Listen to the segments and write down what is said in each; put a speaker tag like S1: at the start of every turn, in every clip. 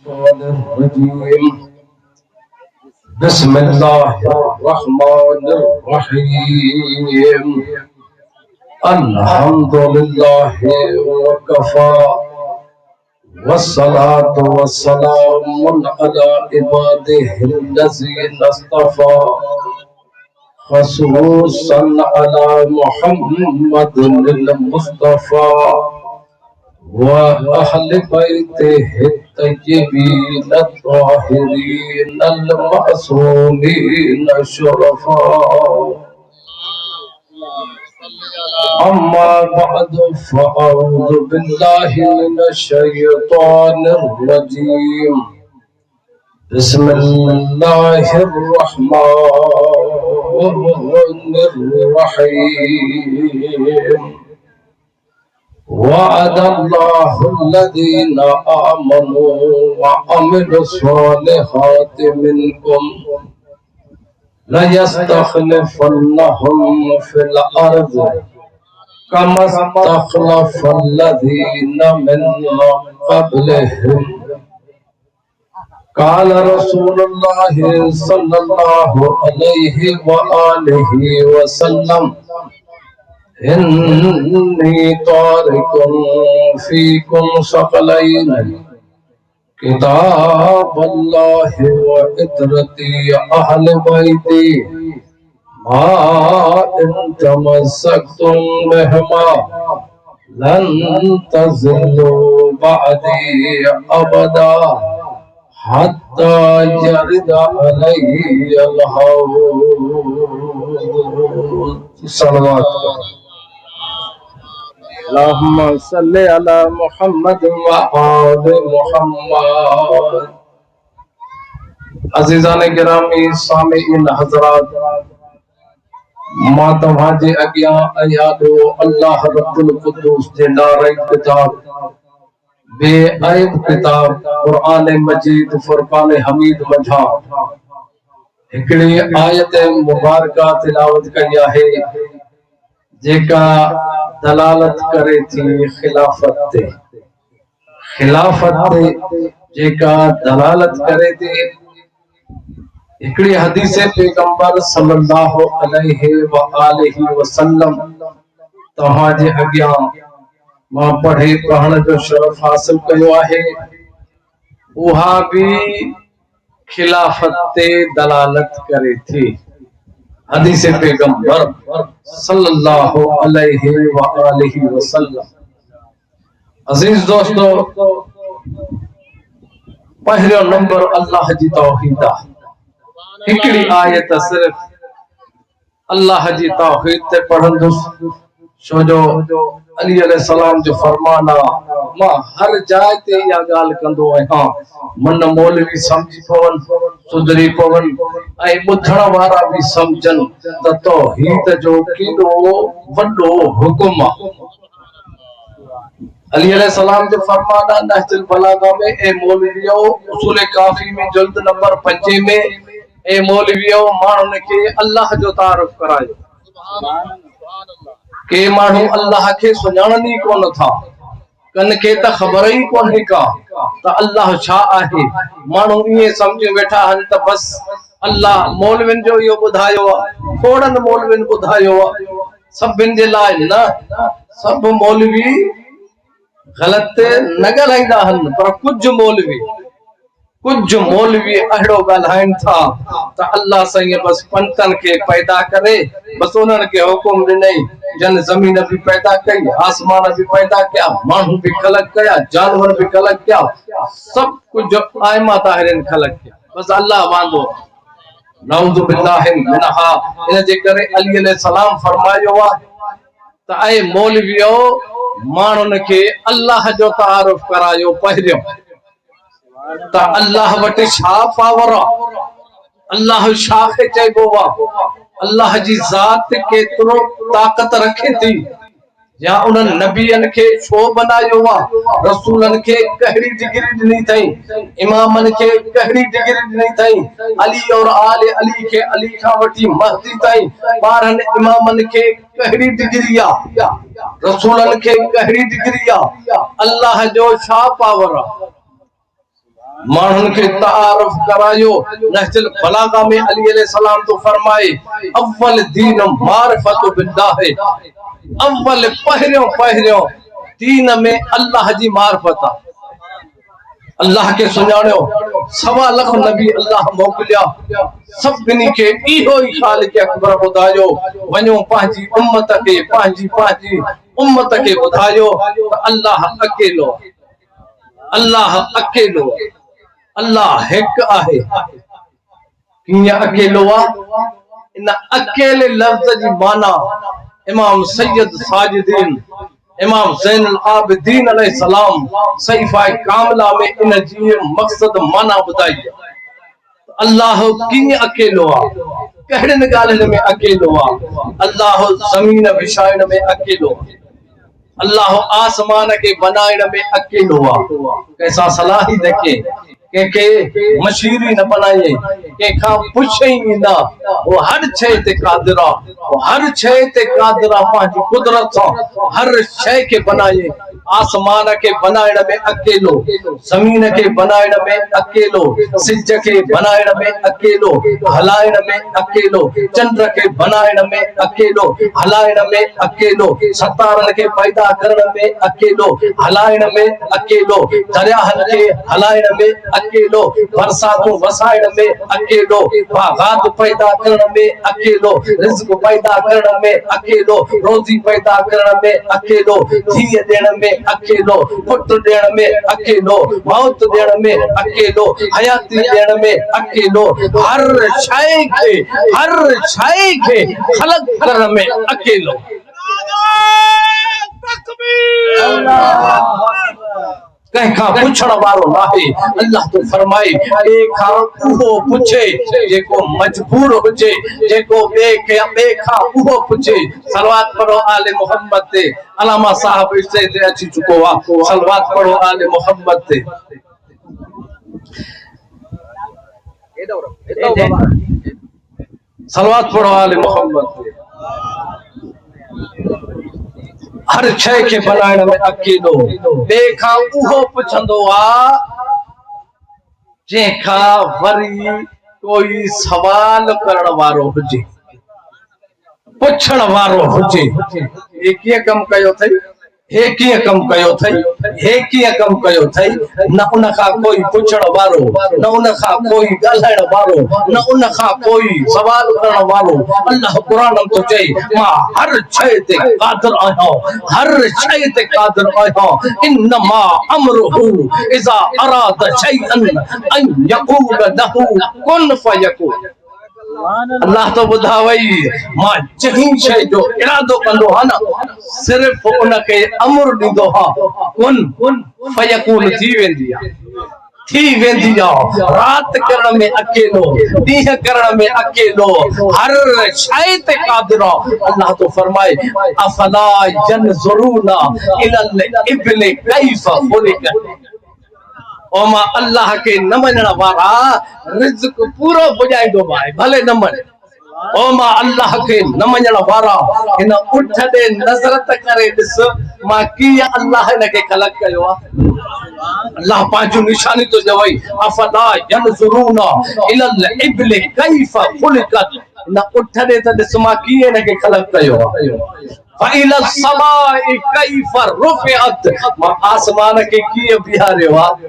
S1: الشيطان الرجيم بسم الله الرحمن الرحيم الحمد لله وكفى والصلاة والسلام على عباده الذين اصطفى خصوصا على محمد المصطفى وأهل بيته الطيبين الطاهرين المعصومين الشرفاء. أما بعد فأعوذ بالله من الشيطان الرجيم بسم الله الرحمن الرحيم وعد الله الذين آمنوا وعملوا الصالحات منكم ليستخلفنهم في الأرض كما استخلف الذين من قبلهم. قال رسول الله صلى الله عليه وآله وسلم إني تارك فيكم ثقلين كتاب الله وعترتي أهل بيتي ما إن تمسكتم بهما لن تزلوا بعدي أبدا حتى يرد علي الحوض. صلوات اللهم صل على محمد وآل محمد. अज़ीज़ान गिरामी सामीन हज़रात, मां तव्हांजे अॻियां आयादो अल्लाह रब्बुल क़ुद्दूस जे नारे किताब बेअयब किताब क़ुरान मजीद फुरक़ान हमीद मंझां हिकड़ी आयत मुबारका तिलावत कई आहे जेका दलालत करे थी खिलाफत ते जेका दलालत करे थी हिकड़ी हदीस पैगंबर सल्लल्लाहु अलैहि व आलिहि वसल्लम तव्हांजे अॻियां मां पढ़े पढ़ण जो शरफ हासिल कयो आहे। उहा भी खिलाफत ते दलालत करे थी। हदीस पैगंबर सल्लल्लाहु अलैहि व आलिहि वसल्लम। अजीज दोस्तों, पहलो नंबर अल्लाह जी तौहीद आहे। हिकड़ी आयत सिर्फ अल्लाह जी तौहीद ते पढ़ंदुसि, छो जो अली अलैहिस्सलाम जो फरमान आहे, मां हर जाइ ते इहा ॻाल्हि कंदो आहियां, मन मौलवी समझी पवन, सुधरी पवन ऐं ॿुधण वारा भी समझन त तौहीद जो केॾो वॾो हुकुम आहे। अली अलैहिस्सलाम जो फरमान आहे नहजुल बलागा में, ए मौलवियो, उसूल काफी में जुल्द नंबर 5 में, ए मौलवियो माण्हुनि खे अल्लाह जो तारुफ करायो। के माण्हू अल्लाह खे सुञाणनि ई कोन था, कन खे त ख़बर ई कोन्हे का त अल्लाह छा आहे। माण्हू ईअं सम्झी वेठा आहिनि त बस अल्लाह मौलवियुनि जो इहो ॿुधायो आहे, थोड़नि मौलवियुनि ॿुधायो आहे, सभिनि जे लाइ न। सभु मौलवी ग़लति न ॻाल्हाईंदा आहिनि, पर कुझु मौलवी अहिड़ो ॻाल्हाइनि था त अल्लाह साईं बस पंतनि खे पैदा करे, बस उन्हनि खे हुकुम ॾिनई, जन ज़मीन भी पैदा कई, आसमान भी पैदा किया, माण्हू भी ख़लक़ कया, जानवर भी ख़लक़ किया, सब कुछ आइमा ताहिरनि ख़लक़ किया, बस अल्लाह वांदो। नऊज़ु बिल्लाहि मिनहा। इन जे करे अली अलैहिस्सलाम फरमायो आहे त ऐ मौलवियो माण्हुनि खे अल्लाह जो तारुफ करायो। पहिरियों त अल्लाह वटि छा पावर आहे, अल्लाह छा खे चइबो आहे, अल्लाह जी ज़ात केतिरो ताक़त रखे थी, या उन्हनि नबियनि खे छो बनायो आहे, रसूलनि खे कहिड़ी डिग्री ॾिनी अथई, इमामनि खे कहिड़ी डिग्री ॾिनी अथई, अली और आल अली खे अली खां वठी महदी ताईं ॿारहनि इमामनि खे कहिड़ी डिग्री आहे, रसूलनि खे कहिड़ी डिग्री आहे, अल्लाह जो छा पावर आहे। मानन के तारुफ करायो। नहजुल बलागा में अली अलैहि सलाम तो फरमाए अव्वल दीन मारिफतु बिल्लाह, अव्वल पहिरियों दीन में अल्लाह जी मारिफत, अल्लाह के सुञाणो। 1.25 लाख नबी अल्लाह मोकलिया, सभिनी के इहो ही खालिक अकबर ॿुधायो वञो पंहिंजी उम्मत के ॿुधायो अल्लाह अकेलो, अल्लाह अकेलो, अल्लाह हिक आहे। कीअं अकेलो आहे? इन अकेले लफ्ज़ जी माना इमाम सैयद साजिदीन इमाम ज़ैनुल आबिदीन अलैहिस्सलाम सहीफ़ा कामिला में इन जी मकसद माना ॿुधाई। अल्लाह कीअं अकेलो आहे? कहिड़िन ॻाल्हियुनि में अकेलो आहे? अल्लाह ज़मीन विछाइण में अकेलो आहे, अल्लाह आसमान के बनाइण में अकेलो आहे। कैसा सलाही देखे के मशीरी न बनाए, कंहिंखां पुछे ही ना, वो हर शइ ते क़ादिर आहे, वो हर शइ ते क़ादिर आहे। पंहिंजी कुदरत सां हर शइ के बनाए, आसमान के बनाइण में अकेलो, जमीन के बनाइण में अकेलो, सिज के बनाइण में अकेलो, हलाइण में अकेलो, चंद्र के बनाइण में अकेलो, हलाइण में अकेलो, सतारन के पैदा करण में अकेलो, हलाइण में अकेलो, दरियाहन के हलाइण में अकेलो, बरसातों वसाइण में अकेलो, बागात पैदा करण में अकेलो, रिज़्क पैदा करण में अकेलो, रोजी पैदा करण में अकेलो, धीअ ॾियण में अकेलो, पुट ॾियण में अकेलो, मौत ॾियण में अकेलो, हयाती ॾियण में अकेलो, हर शइ खे ख़लक़ करण में अकेलो। कंहिंखां पुछण वारो नाहे। अल्लाह तो फरमाए ॿिए उहो पुछे जेको मजबूर हुजे, जेको ॿिए खां उहो पुछे। सलवात पढ़ो आले मोहम्मद ते। अलामा साहब हिस्से ते अची चुको आहे। सलवात पढ़ो आले मोहम्मद ते। सलवात पढ़ो आले मोहम्मद ते। हर शइ खे बनाइण में अकेलो, ॿिए खां उहो पुछंदो आहे जंहिंखां वरी कोई सवाल करण वारो हुजे, पुछण वारो हुजे। हे कीअं कम कयो अथई, हे कीअं कम कयो अथई, हे कीअं कम कयो अथई। न उन खां कोई पुछण वारो, न उन खां कोई ॻाल्हाइण वारो, न उन खां कोई सवाल करण वारो। अल्लाह क़ुरान में तो चई मां हर शइ ते क़ादिर आहियां, हर शइ ते क़ादिर आहियां। इन्नमा अमरुहु इज़ा अराद शैअन अन यक़ूल लहू कुन फयकून। अल्लाह तो ॿुधावई मां जंहिं शइ जो इरादो कंदो हा न, सिर्फ़ उनखे अमर ॾींदो हा, कुन फयकून थी वेंदी आहे, थी वेंदी आहे। रात करण में अकेलो, ॾींहं करण में अकेलो, हर शइ ते क़ादिर आहे। अल्लाह तो फरमाए अफला यनज़ुरूना इलल इब्ल कैफ़ ख़ुलिक़त। ओ मां अल्लाह के न मञण वारा रिज़्क पूरो पुॼाईंदो आहे, भले न मञ। ओ मां अल्लाह के न मञण वारा हिन उठ ॾे नज़र त करे ॾिस मां कीअं अल्लाह हिन खे ख़लक़ कयो आहे। अल्लाह पंहिंजो निशानी तो ॾेवई अफला यनज़ुरूना इलल इब्ल कैफ़ ख़ुलिक़त। न उठ ॾे त ॾिस मां कीअं हिन खे ख़लक़ कयो आहे। फ़इलल समाई कैफ़ रुफ़िअत। मां आसमान के कीअं बीहारियो आहे।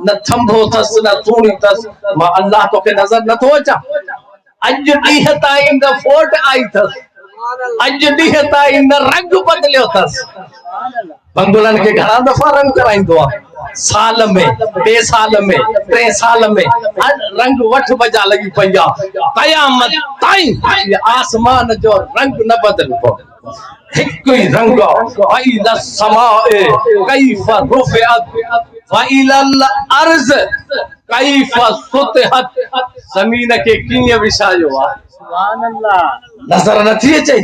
S1: न थंभो अथसि न तूणी अथसि। मां अल्लाह तोखे नज़र नथो अचां। अॼु ॾींहं ताईं न फोट आई अथसि, अॼु ॾींहं ताईं न रंग बदिलियो अथसि। बंगुलनि खे घणा दफ़ा रंग कराईंदो आहे, साल में, 2 साल में, 3 साल में। रंग वठ बजा लगी पई आहे। क़यामत ताईं आसमान जो रंग न बदलबो, हिकु ही रंग। फ़इलल समाए कैफ़ रुफ़िअत वइलल अर्ज़ कैफ़ सुतिहत। ज़मीन के कीअं विछायो आहे। सुभान अल्लाह। नज़र नथी अचे।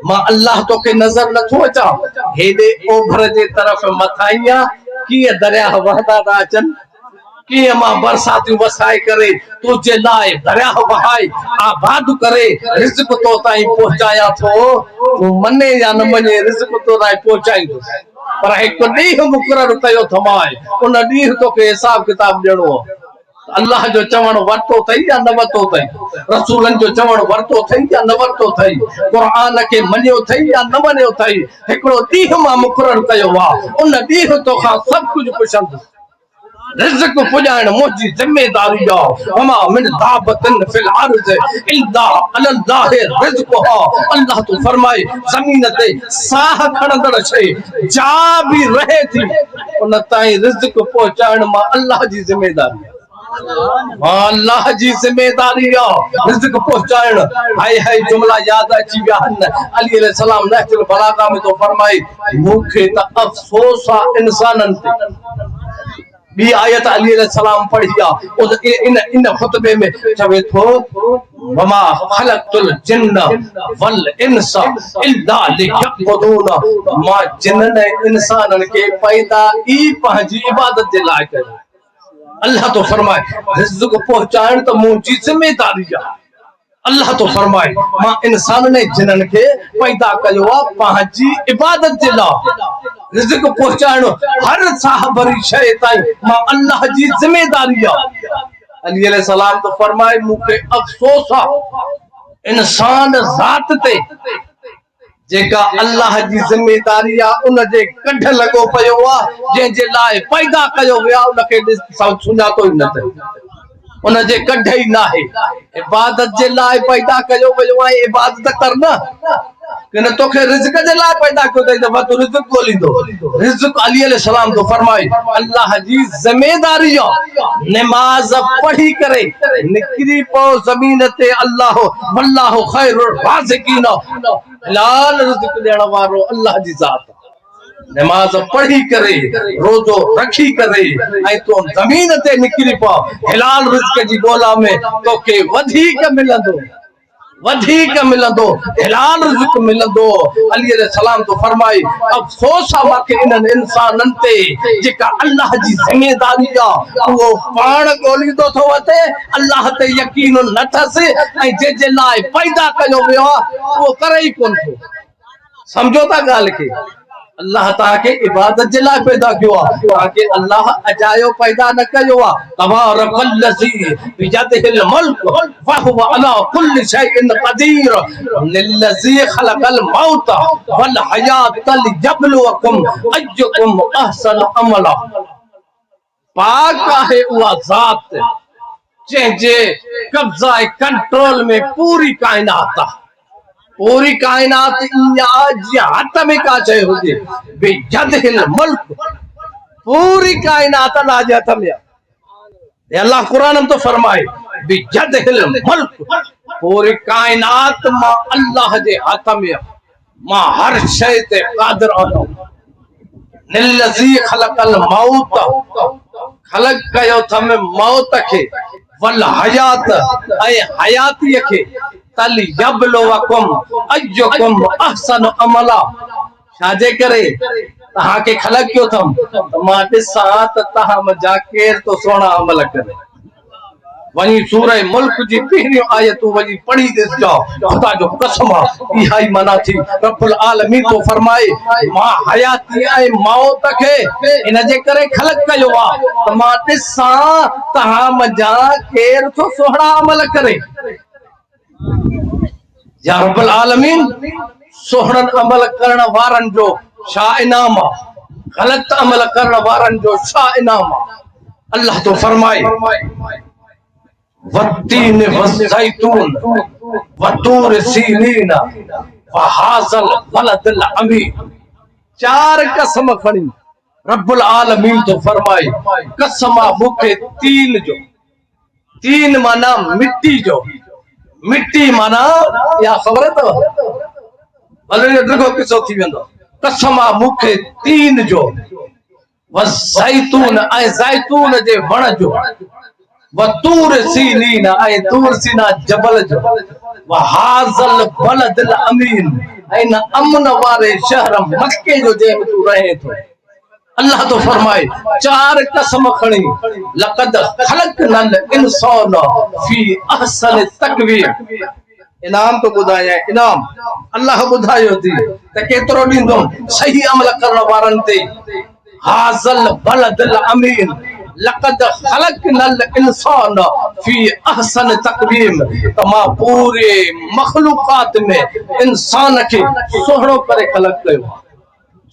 S1: मां अल्लाह तोखे नज़र नथो अचां। हेॾे ओभर जे तरफ़ मथाइयां कीअं दरिया वहंदा था अचनि, कीअं मां बरसातियूं वसाए करे तुंहिंजे लाइ दरिया वहाए आबाद करे रिज़्क तो ताईं पहुचायां थो। तूं मने या न मने, रिज़्क तो ताईं पहुचाईंदुसि। पर एक ॾींहुं मुक़ररु कयो थमाए उन ॾींहुं तोखे हिसाब किताब ॾियणो आहे। अल्लाह जो चवण वरतो थई या न वरतो थई, रसूलन जो चवण वरतो थई या न वरतो थई, क़ुरान के मनियो थई या न मनियो थई। हिकिड़ो ॾींहुं मां मुक़ररु कयो आहे, उन ॾींहुं तोखां सभु कुझु पुछंदुसि। रिज़्क़ पुॼाइण मुंहिंजी ज़िमेदारी आहे। वमा मिन दाबतिन फिल अर्ज़ इल्ला अलल्लाहि रिज़्क़ुहा। अल्लाह तो फरमाए ज़मीन ते साह खणंदड़ शइ जा भी रहे थी उन ताईं रिज़्क़ पहुचाइण मां अल्लाह जी ज़िमेदारी आहे। अल्लाह जी ज़िमेदारी आहे रिज़्क़ पहुचाइण। हाय हाय जुमला याद अची विया आहिनि। अली अलैहि सलाम नहजुल बलागा में तो फरमाए मूंखे त अफ़सोस आहे इंसाननि ते। बी आयत अली अलैहि सलाम पढ़ी आहे इन खुतबे में चवे थो वमा खलक़तुल जिन्न वल इंस इल्ला लियअबुदून। मां जिन्ननि ऐं इंसाननि खे पैदा ई पंहिंजी इबादत जे लाइ कयो। अल्लाह तो फरमाए रिज़्क़ पहुचाइण त मुंहिंजी ज़िमेदारी आहे। अल्लाह तो फरमाए मां इंसाननि ऐं जिन्ननि खे पैदा कयो आहे पंहिंजी इबादत जे लाइ। रिज़्क़ पहुचाइण हर साह भरी शइ ताईं मां अल्लाह जी ज़िमेदारी आहे। अली अलैहि सलाम तो फरमाए मूंखे अफ़सोस आहे इंसान ज़ात ते जेका अल्लाह जी ज़िमेदारी आहे उन जे कढ लॻो पियो आहे। जंहिंजे लाइ पैदा कयो वियो उनखे सुञातो ई न अथई, उन जे कढ ई न आहे। इबादत जे लाइ पैदा कयो वियो आहे, इबादत कर न कि न तोखे रिज़्क़ जे लाइ पैदा कयो अथई त तूं रिज़्क़ ॻोल्हींदो। रिज़्क़ अली अलैहि सलाम तो फरमाए अल्लाह जी ज़िमेदारी आहे। नमाज़ पढ़ी करे निकिरी पओ ज़मीन ते अल्लाह वल्लाहु ख़ैरुर राज़िक़ीन। हलाल रिज़्क़ ॾियण वारो अल्लाह जी ज़ात। नमाज पढ़ी करे रोज़ो रखी करे ऐं तूं ज़मीन ते निकिरी पओ हलाल रिज़्क़ जी ॻोल्हा में तोखे वधीक मिलंदो, वधीक मिलंदो, हलाल रिज़्क़ मिलंदो। अली अलैहि सलाम तो फरमाए अफ़सोस आहे मूंखे इन्हनि इंसाननि ते जेका अल्लाह जी ज़िमेदारी आहे उहो पाण ॻोल्हींदो थो वठे, अल्लाह ते यकीन न अथसि ऐं जंहिंजे लाइ पैदा कयो वियो आहे उहो करे ई कोन थो। सम्झो था ॻाल्हि खे? अल्लाह तव्हांखे इबादत जे लाइ पैदा कयो आहे, तव्हांखे अल्लाह अजायो पैदा न कयो आहे। तबारकल्लज़ी बियदिहिल मुल्क व हुव अला कुल्लि शैइन क़दीर लिल्लज़ी खलक़ल मौत वल हयात लियब्लुवकुम अय्युकुम अहसनु अमला। पाक आहे उहा ज़ात जंहिंजे कब्ज़ा ऐं कंट्रोल में पूरी काइनात आहे। पूरी काइनात हथ में का शइ हुजे बियदिहिल मुल्क, पूरी काइनात अल्लाह जे हथ में आहे। अल्लाह कुरान में तो फरमाए बियदिहिल मुल्क, पूरी काइनात मां अल्लाह जे हथ में आहे। मां हर शइ ते क़ादिर आहियां। लिल्लज़ी खलक़ल मौत, ख़लक़ कयो थम मौत खे, वल हयात ऐं हयातीअ खे, लियब्लुवकुम अय्युकुम अहसनु अमला। छाजे करे तव्हांखे ख़लक़ कयो अथम त मां ॾिसां त तव्हां मुंहिंजा केर तो सुहिणा अमल करे। वञी सूरह मुल्क जी पहिरियों आयतूं वञी पढ़ी ॾिसजो। ख़ुदा जो कसम आहे इहा ई माना थी रब्बुल आलमीन तो फरमाए मां हयाती ऐं मौत खे इन जे करे ख़लक़ कयो आहे त मां ॾिसां तव्हां मुंहिंजा केर तो सुहिणा अमल करे। या रब्बुल आलमीन सुहिणनि अमल करण वारनि जो छा इनाम आहे, ग़लत अमल करण वारनि जो छा इनाम आहे। अल्लाह तो फरमाए वत्तीन वज़ैतून वतूर सीनीन वहाज़ल बलदिल अमीन। चार कसम खणी रब्बुल आलमीन तो फरमाए कसम मूंखे तीन जो। तीन माना मिट्टी जो, मिट्टी माना या ख़बर अथव भले ॾिघो किसो थी वेंदो। कसम मूंखे तीन जो वज़ैतून ऐं ज़ैतून जे वण जो, वतूर सीनीन ऐं तूर सीना जबल जो, वहाज़ल बलदिल अमीन ऐं न अमन वारे शहर मक्के जो जंहिं में तूं रहे थो। अल्लाह तो फरमाए चार कसम खणी लक़द खलक़नल इंसान फी अहसन तक़वीम। इनाम तो ॿुधायां इनाम अल्लाह ॿुधायो थी त केतिरो ॾींदो सही अमल करण वारनि ते हाज़ल बलदल अमीन लक़द ख़लक़नल इंसान फी अहसन तक़वीम त मां पूरे मख़लूक़ात में इंसान खे सुहिणो करे ख़लक़ कयो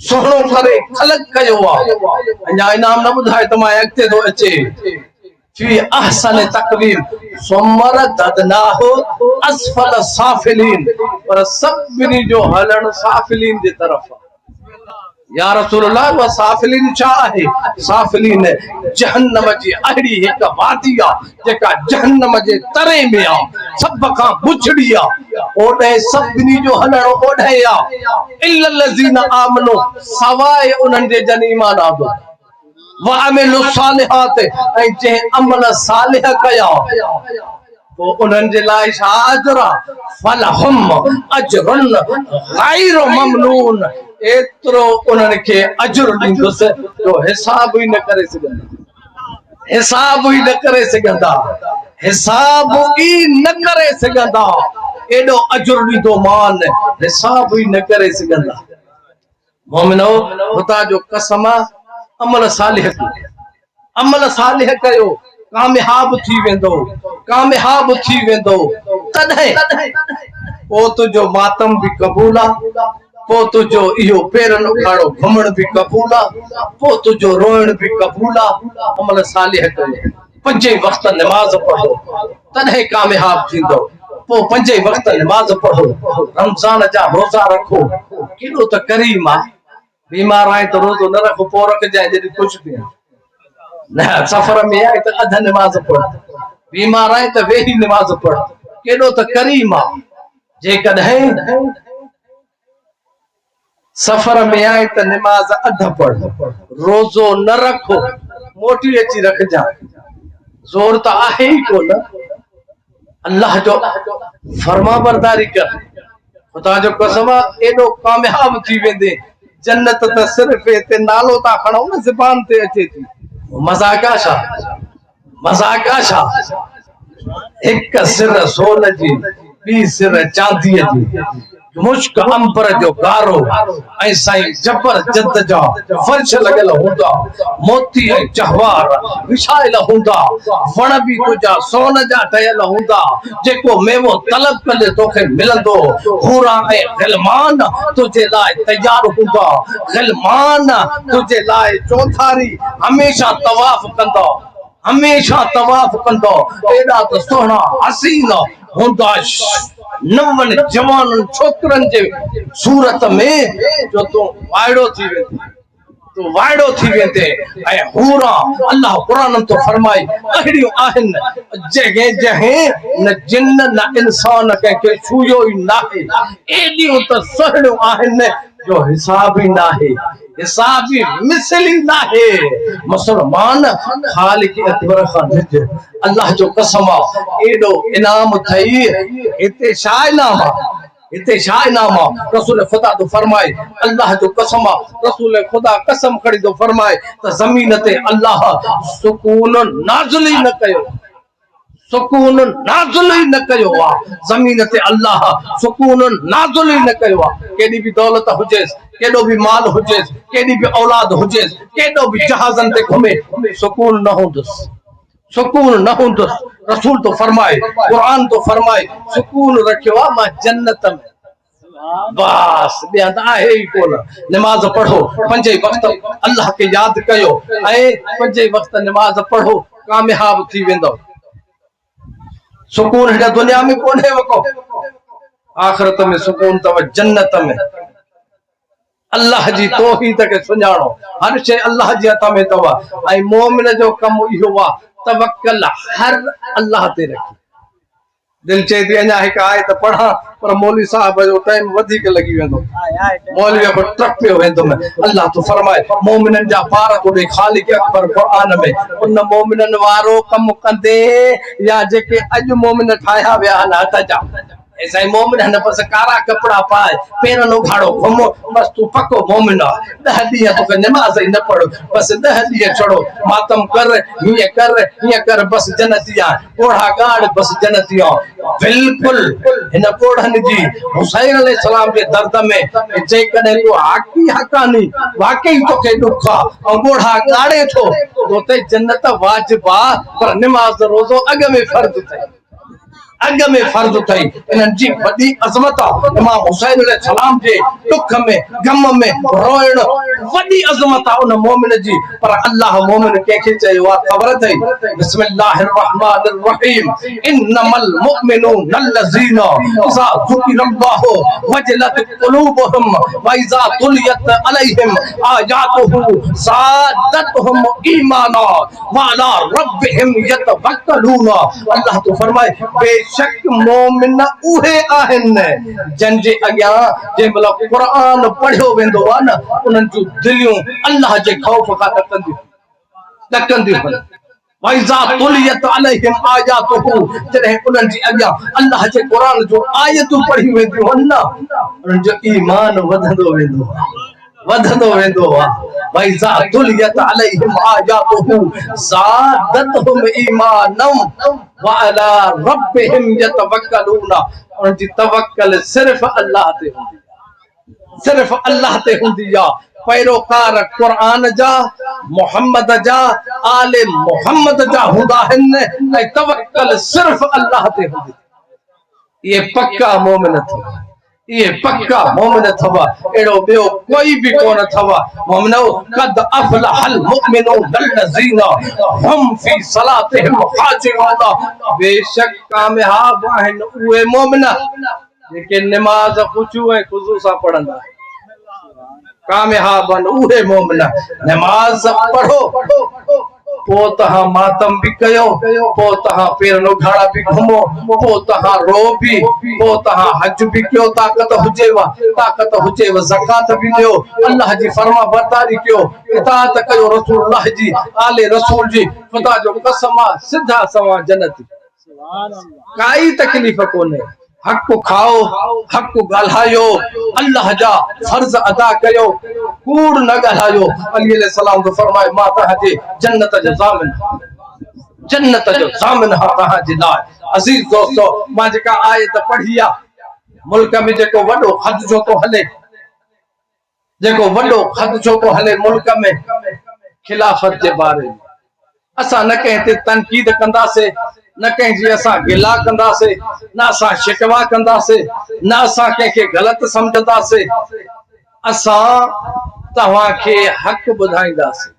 S1: सुहिणो करे ख़लक़ कयो आहे अञा इनाम न ॿुधाए त मां अॻिते थो अचे फी अहसन तक़वीम सुम्मा रददनाहु अस्फल साफिलीन पर सभिनी जो हलण साफिलीन जे तरफ़ या रसूल अल्लाह व साफिलीन छा आहे साफिलीन जहन्नम जी अहिड़ी हिक वादी आहे जेका जहन्नम जे तरे में आहे सभ खां बुछड़ी आहे ओॾे सभिनी जो हलण ओॾे आहे इल्ल लज़ीन आमनू सवाइ उन्हनि जे जन ईमान आंदो वअमिलु सालिहात ऐं जंहिं अमल सालिह कया पोइ उन्हनि जे लाइ छा अजर आहे फलहुम अजरुन गैर ममनून एतिरो उन्हनि खे अजर ॾींदुसि जो हिसाब ई न करे सघंदा हिसाब ई न करे सघंदा हिसाब ई न करे सघंदा एॾो अजर ॾींदो मान हिसाब ई न करे सघंदा मोमिनो ख़ुदा जो कसम अमल सालिह कयो कामयाब थी वेंदो तॾहिं पोइ तुंहिंजो मातम बि क़बूल आहे पोइ तुंहिंजो इहो पेरनि उखाड़ो घुमण बि क़बूल आहे पोइ तुंहिंजो रोइण बि क़बूल आहे अमल सालिह कयो 5 वक्त नमाज पढ़ो तॾहिं कामयाब थींदो पोइ 5 वक्त नमाज पढ़ो रमज़ान जा रोज़ा रखो केॾो त करीम आहे बीमार आए तो रोज़ो न रखो पोइ रखजांइ जॾहिं कुछ बि न सफ़र में आए त अध नमाज पढ़ बीमार आए त वेही नमाज पढ़ केॾो त करीम आहे जेकॾहिं सफ़र में आए त नमाज अध पढ़ रोज़ो न रखो मोटी अची रखजांइ ज़ोर त आहे ई कोन अल्लाह जो फरमा बरदारी कर ख़ुदा जो कसम एॾो कामयाब थी वेंदे जन्नत त सिर्फ ते नालो ता खणो न ज़बान ते अचे थी मज़ाक़ा छा हिक सिर सोन जी ॿी सिर चांदीअ जी मुश्क अंबर जो गारो ऐं साईं जबरदस्त जा फर्श लॻल हूंदा मोती ऐं जवाहर विछायल हूंदा वण बि तुंहिंजा सोन जा ठहियल हूंदा जेको मेवो तलब कंदे तोखे मिलंदो हूरा ऐं ग़िलमान तुंहिंजे लाइ तयार हूंदा ग़िलमान तुंहिंजे लाइ चौधारी हमेशा तवाफ कंदो एॾा त सुहिणा हसीन हूंदा नवनि जवाननि छोकरनि जे सूरत में जो तूं वाइड़ो थी वेंदे ऐं हूरा अल्लाह क़ुरान तो फरमाई अहिड़ियूं आहिनि जंहिं न जिन न इंसान कंहिंखे छुयो ई नाहे एॾियूं त सुहिणियूं आहिनि जो हिसाब ई नाहे हिसाब ई मिसली नाहे मुसलमान खालिक अकबर खां निज अल्लाह जो कसम एॾो इनाम थई हिते छा इनाम रसूल खुदा तो फरमाए अल्लाह जो कसम रसूल खुदा कसम खड़ी तो फरमाए त ज़मीन ते अल्लाह सुकून नाज़िल ही न कयो ज़मीन ते अल्लाह सुकून नाज़िल ही न कयो केडी भी दौलत हुजेस केडो भी माल हुजेस केडी भी औलाद हुजेस केडो भी जहाजन ते घुमे सुकून न होंदुस रसूल तो फरमाए कुरान तो फरमाए सुकून रखियो मां जन्नत में बस ॿिया त आहे ई कोन नमाज पढ़ो 5 वक्त अल्लाह के याद कयो ऐं 5 वक्त नमाज पढ़ो कामयाब थी वेंदो सुकून हिन दुनिया में कोन्हे वको आखिरत में सुकून तव जन्नत में अल्लाह जी तौहीद के सुञाणो हर शइ अल्लाह जे हथ में तव ऐं मोमिन जो कम इहो आहे तवक्कल हर अल्लाह ते रखी दिल चे थी अञा हिकु आहे त पढ़ा पर मौलवी साहब जो टाइम वधीक लगी वेंदो मौलवी को ट्रक पियो वेंदो अल्लाह तो फरमाए मोमिनन जा पार तो खालिक अकबर कुरान में उन मोमिनन वारो कम कंदे या जेके अज मोमिन ठाया विया हथ जा ऐसा ही मोमिन है बस कारा कपड़ा पाए पैर नो घाड़ो घुमो बस तू पक्को मोमिन है 10 दिया तो नमाज ही न पढ़ो बस 10 दिया छोड़ो मातम कर ये कर बस जन्नतिया ओढ़ा गाड़ बस जन्नतिया बिल्कुल इन कोढ़न जी हुसैन अलैहि सलाम के दर्द में जे कने तो हाकी हकानी वाकई तो के दुखा ओढ़ा गाड़े तो ते जन्नत वाजिबा पर नमाज रोजो अग में फर्ज थे अग में फर्ज थई इन जी वडी अजमत इमाम हुसैन अलैहि सलाम जे दुख में गम में रोइण वडी अजमत उन मोमिन जी पर अल्लाह मोमिन के के चयो वा खबर थई बिस्मिल्लाहिर रहमानिर रहीम इन्नमल मुमिनून अल्लज़ीना इज़ा ज़ुकिरल्लाहु वजलत क़ुलूबुहुम व इज़ा तुलियत अलैहिम आयातुहु ज़ादतहुम ईमाना व अला रब्बिहिम यतवक्कलून अल्लाह तो फरमाए बेशक मोमिन उहे आहिन जन जे अग्या जे भला कुरान पढ़ियो वेंदो आ न उनन जो दिलियूं अल्लाह जे खौफ का डकंदियूं वइज़ा तुलियत अलैहिम आयातुहु जॾहिं उनन जी अग्या अल्लाह जे कुरान जो आयतूं पढ़ी वेंदियूं न उनन जो ईमान वधंदो वेंदो आ वइज़ा तुलियत अलैहिम आयातुहु ज़ादतहुम ईमानम व अला रब्बिहिम यतवक्कलून उन जी तवक्कल सिर्फ अल्लाह ते हुंदी आ पैरोकार कुरान जा मोहम्मद जा आले मोहम्मद जा हुंदा हिन ऐं तवक्कल सिर्फ अल्लाह ते हुंदी ये पक्का मोमिन थवा एड़ो बेओ कोई भी कोन थवा मोमिनो कद अफलहल मुमिनून अल्लज़ीना हम फी सलातिहिम खाशिऊन बेशक कामयाब आहिन उहे मोमिन जेके नमाज खुशू ऐं खुशू सां पढ़ंदा कामयाब उहे मोमिन नमाज पढ़ो पो तहां मातम भी कयो पो तहां पैर नो घाड़ा भी घुमो पो तहां रो भी पो तहां हज भी कयो ताकत हुजेव ज़कात भी दियो अल्लाह जी फरमा बरदारी कयो इताअत कयो रसूलुल्लाह जी आले रसूल जी खुदा जो कसम सिधा सवा जन्नत सुभान अल्लाह काई तकलीफ कोने हक खाओ हक गाल्हायो अल्लाह जा फर्ज अदा कयो कूड़ न गाल्हायो अली अलैहि सलाम तो फरमाए मां तहां जे जन्नत जो ज़ामिन हा तहां जे लाइ अजीज दोस्तो मां जेका आयत पढ़ी आ मुल्क में जेको वडो खदशो तो हले मुल्क में खिलाफत जे बारे में असा न कहीं ते तनकीद कंदासे न कहीं जी असा गिला कंदासे न असा शिकवा कंदासे न असा के गलत समझदासे असा तवा के हक बुधाइंदासे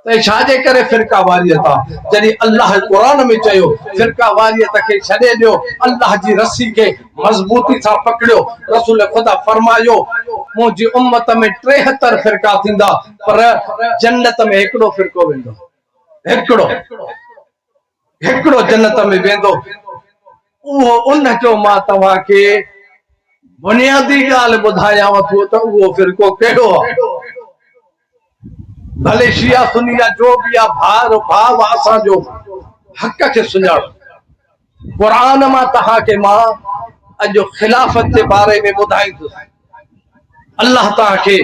S1: ते छाजे करे फिरका वारियत जदी अल्लाह कुरान में चयो फिरका वारियत के छडे दियो अल्लाह जी रस्सी के मजबूती सा पकड़ियो रसूल खुदा फरमायो मुजी उम्मत में 73 फिरका थिंदा पर जन्नत में एकड़ो फिरको वेंदो एकड़ो जन्नत में वेंदो वो उन जो मां तवा के बुनियादी गाल बुधायाव थो तो वो फिरको केड़ो भले शिया सुनिया जो भी आ भाव आसा जो हक के सुञाणो कुरान मां तहा के मां अजो खिलाफत के बारे में बुधाई अल्लाह तहा के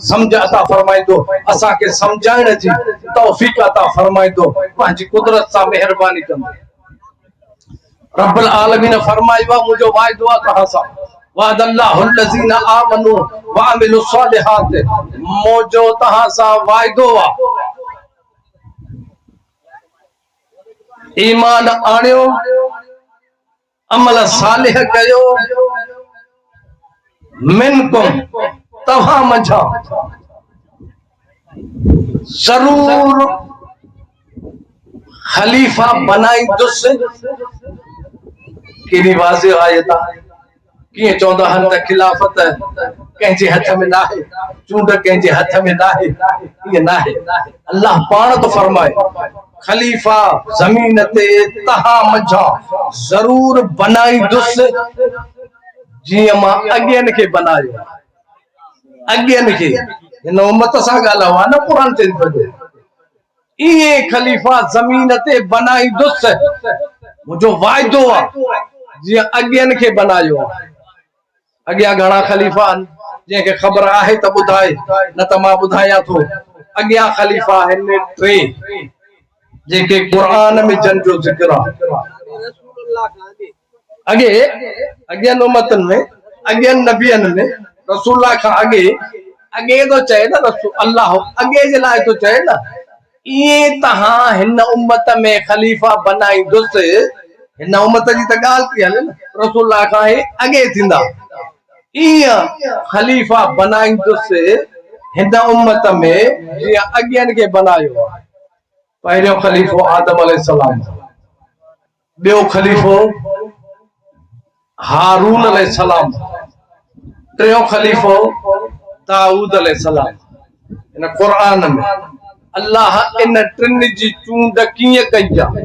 S1: समझ अता फरमाइदो असा के समझाइण जी तौफीक अता फरमाइदो पांजी कुदरत सा मेहरबानी कंदो रब्बुल आलमीन फरमाइबा मुजो वायदो आ तहा सा वादल्लाहु अल्लज़ीना आमनू व अमिलुस सालिहात मुजो तहा सा वायदो आ ईमान आणियो अमल सालिह कयो मिनकुम तव्हां मंझा जरूर खलीफा बनाईंदुस केड़ी वाज़ेह आयत किए चौंदा हन त खिलाफत कंहिंजे हथ में ना है चूंड कंहिंजे हथ में ना है ये ना है अल्लाह पाण तो फरमाए खलीफा जमीन ते तहां मंझा जरूर बनाईंदुस जिया मां अगेन के बनायो अगेन के इन उम्मत सा गाला न कुरान ते पढ़ो ये खलीफा जमीन ते बनाईंदुस मुझो वायदो आ जी अॻियनि खे बनायो। अॻियां घणा ख़लीफ़ा जंहिंखे ख़बर आहे त ॿुधाए, न त मां ॿुधायां थो। अॻियां ख़लीफ़ा आहिनि 3 जेके क़ुरान में जन जो ज़िक्र आहे। अॻियनि उम्मतनि में, अॻियनि नबियनि में रसूल खां अॻे तो चए न, रसूल अल्लाह अॻे जे लाइ तो चए न। ईअं तव्हां हिन उम्मत में ख़लीफ़ा बनाईंदुसि, हिन उम्मत जी त ॻाल्हि थी हले न, रसूल खां अॻे थींदा। ईअं ख़लीफ़ा बनाईंदुसि हिन उम्मत में जीअं अॻियनि खे बनायो। पहिरियों ख़लीफ़ो आदम अलैहिस्सलाम, ॿियो ख़लीफ़ो हारून अलैहिस्सलाम, टियों ख़लीफ़ो दाऊद अलैहिस्सलाम। इन क़ुरान में अल्लाह इन टिनि जी चूंड कीअं कई आहे?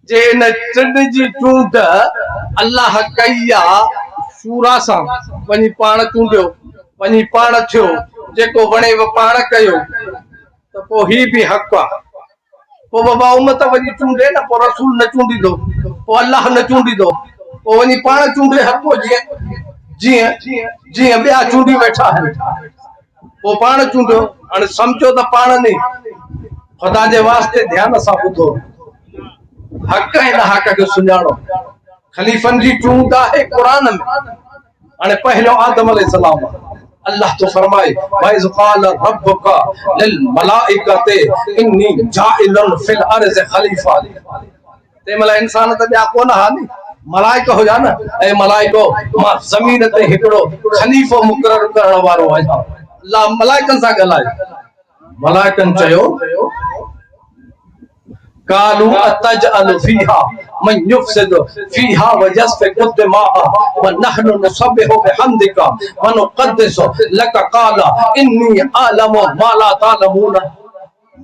S1: जे इन टिनि जी चूंड अल्लाह कई आहे शूरा सां, वञी पाण चूंडियो, वञी पाण थियो, जेको वणे पाण कयो, त पोइ ही बि हक़ आहे। पोइ बाबा उम्मत वञी चूंडे न, पोइ रसूल न चूंडींदो, पोइ अल्लाह न चूंडींदो, पोइ वञी पाण चूंडे हक़। जीअं जीअं ॿिया चूंडी वेठा आहिनि, पोइ पाण चूंडियो। हाणे सम्झो त पाण नहीं, ख़ुदा जे वास्ते ध्यान सां ॿुधो, हक़ ऐं नाहक़ खे सुञाणो। ख़लीफ़नि जी चूंड आहे क़ुरान में। हाणे पहिरियों आदम अलैहिस्सलाम, अल्लाह तो फरमाए वइज़ क़ाल रब्बुका लिल मलाइकति इन्नी जाइलुन फिल अर्ज़ ख़लीफ़ा। तंहिंमहिल इंसान त ॿिया कोन हा नी, मलाइका हुया न। ऐं मलाइको, मां ज़मीन ते हिकिड़ो ख़लीफ़ो मुक़रर करण वारो आहियां। अल्लाह मलाइकनि सां ॻाल्हाए। मलाइकनि चयो कालू अतजअलु फीहा मन युफ़सिदु फीहा व यस्फिकु दिमाअ व नहनु नुसब्बिहु बिहम्दिका व नुक़द्दिसु लक क़ाल इन्नी अअलमु मा ला तअलमून।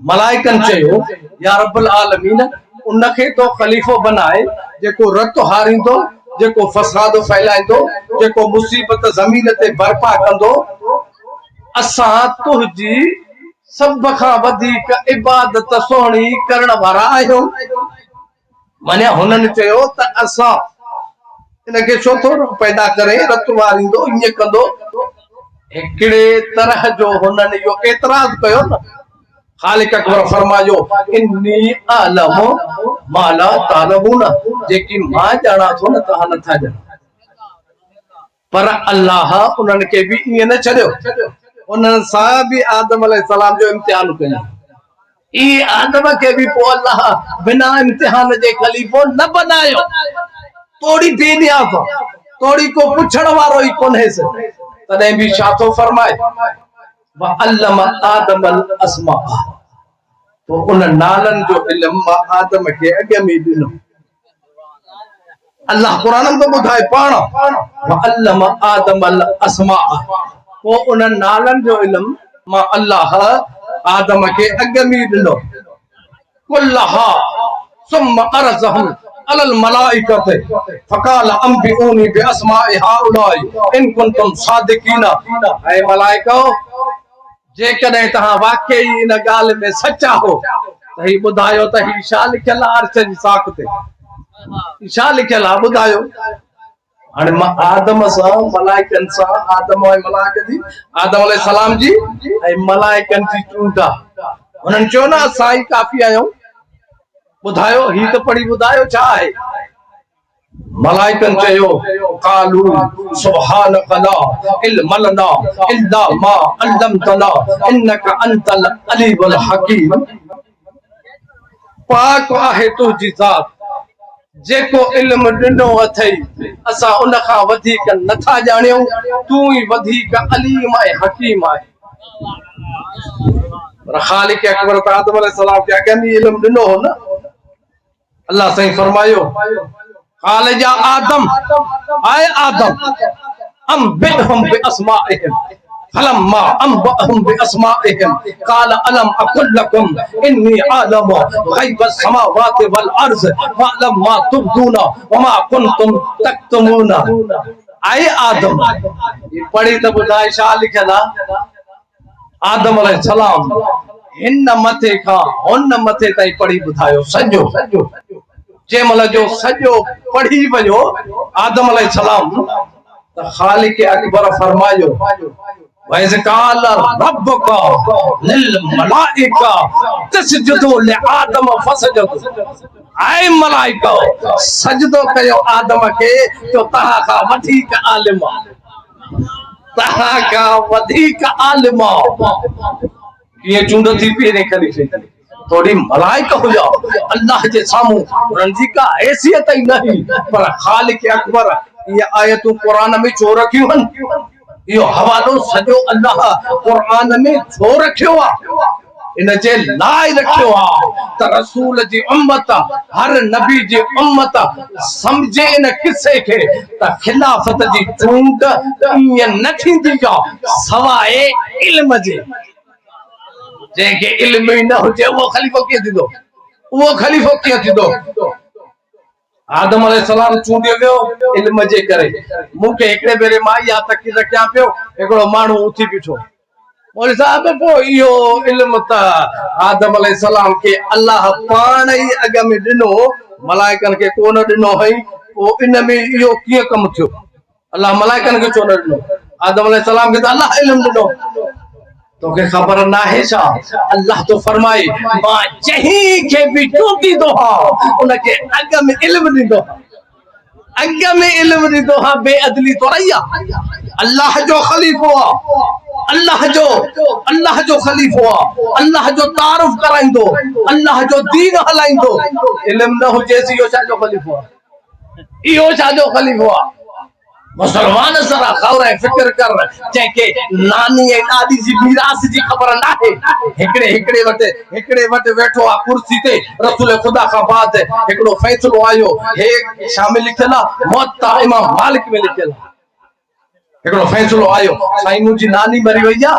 S1: मलाइकनि चयो या रब्बुल आलमीन, उनखे तो ख़लीफ़ो बनाए जेको रत हारींदो, जेको फ़साद फैलाईंदो, जेको मुसीबत ज़मीन ते बर्पा कंदो। असां तुंहिंजी सब खां वधीक इबादत सोहणी करण वारा आहियूं। माने हुननि चयो त असां इनखे छो थो पैदा करे, रत वारींदो, ईअं कंदो। हिकिड़े तरह जो हुननि इहो एतिराज़ कयो न। ख़ालिक अकबर फरमायो इन्नी अअलमु मा ला तअलमून, जेकी मां ॼाणा थो न तव्हां नथा ॼाणो। पर अल्लाह उन्हनि खे बि ईअं न छॾियो, उन्हनि सां बि आदम अलैहिस्सलाम जो इम्तिहान कयो। ई आदम के भी पोइ अल्लाह बिना इम्तिहान जे ख़लीफ़ो न बनायो। तोड़ी बेनियाज़, तोड़ी को पुछण वारो ही कोन्हे। तॾहिं बि छा थो फरमाए व अल्लम आदम अल अस्मा, तो उन नालन जो इल्म मां आदम के अॻु में ॾिनो। अल्लाह क़ुरान में ॿुधाए पाण व अल्लम आदम अल अस्मा, पोइ उन नालन जो इल्म मां अल्लाह आदम के अॻु में ॾिनो। कुल्लहा सुम्मा अरज़हम अलल मलाइकति फ़क़ाल अंबिऊनी बिअस्माइ हाउलाई इन कुंतुम सादिकीन। ऐ मलाइको, जेकॾहिं तव्हां वाकई इन ॻाल्हि में सचा हो त ही ॿुधायो त ही छा लिखियल आहे अर्श जी साख ते, छा लिखियल आहे ॿुधायो। हाणे मां आदम सां मलाइकनि सां, आदम ऐं मलाइक जी, आदम अलैहिस्सलाम जी ऐं मलाइकनि जी चूंड आहे। हुननि चयो न असां ई काफ़ी आहियूं, ॿुधायो ही त पढ़ी ॿुधायो छा आहे। मलाइकनि चयो क़ालू सुब्हानक ला इल्म लना इल्ला मा अल्लमतना इन्नका अंतल अलीमुल हकीम। पाक आहे तुंहिंजी ज़ात, जेको इल्म ॾिनो अथई असां उन खां वधीक नथा ॼाणियूं, तूं ई वधीक अलीम ऐं हकीम आहे। पर ख़ालिक अकबर त आदम अलैहिस्सलाम खे अॻु में इल्म ॾिनो हो न। अल्लाह साईं फरमायो क़ाल या आदम, आए आदम अंबिहुम बिअस्माइहिम फलम्मा अंबअहुम बिअस्माइहिम क़ाल अलम अकुल लकुम इन्नी आलमु गैबस समावाति वल अर्ज़ व अलम मा तुबदूना व मा कुंतुम तक्तुमून। आए आदम, ये पढ़ी त ॿुधाए छा लिखियल आहे। आदम अलैहिस्सलाम हिन मथे खां हुन मथे ताईं पढ़ी ॿुधायो सॼो। जे मल जो सजो पढ़ी वयो आदम अलैहिस्सलाम तो खालिक अकबर फरमायो वज़काल रब्बुका लिल मलाइका तस्जुदु लि आदम फसजदु ऐ मलाइका सजदो कयो आदम के तो तहा का वधीक आलिम तहा का वधीक आलिम ये चूंड थी पीरे खलीफे थोड़ी मलाइका हो जाओ अल्लाह जे सामू उनजी का हैसियत ही नहीं पर खालिक अकबर ये आयतूं कुरान में छो रखियूं हन यो हवालो सजो अल्लाह कुरान में छो रखियो आ इन जे लाइ रखियो आ त रसूल जी उम्मत हर नबी जी उम्मत समझे इन किस्से के त खिलाफत जी चूंड ये न थींदी का सवाए इल्म जे जेके इल्म ही न हुजे वो खलीफो के दीदो वो खलीफो के दीदो आदम अलैहिस्सलाम चूंडियो वियो इल्म जे करे मुके एकड़े बेरे माई आ तक रखिया पियो एकड़ो मानू उठी बिठो बोले साहब पो यो इल्म ता आदम अलैहिस्सलाम के अल्लाह पाण ही अग में दिनो मलाइकन के कोन दिनो है ओ इन में यो किए कम थियो अल्लाह मलाइकन के चो न दिनो आदम अलैहिस्सलाम के अल्लाह इल्म दिनो तो के खबर ना है सा अल्लाह तो फरमाए मां जही के भी चूंदी दो उनके अग में इल्म दी दो अग में इल्म दी दो बेअदली तो रहिया अल्लाह जो खलीफो अल्लाह जो खलीफो अल्लाह जो तारुफ कराइंदो अल्लाह जो दीन हलाइंदो इल्म न हो जैसी यो जो खलीफो यो जो खलीफो मुसलमान सरा खौरा फिक्र कर जेके नानी ए दादी जी मीरास जी खबर ना है हिकड़े वट बैठो आ कुर्सी ते रसूल खुदा का बाद हिकड़ो फैसलो आयो हे शामिल लिखला मौत इमाम मालिक में लिखला हिकड़ो फैसलो आयो साईं मुजी नानी मरी वईया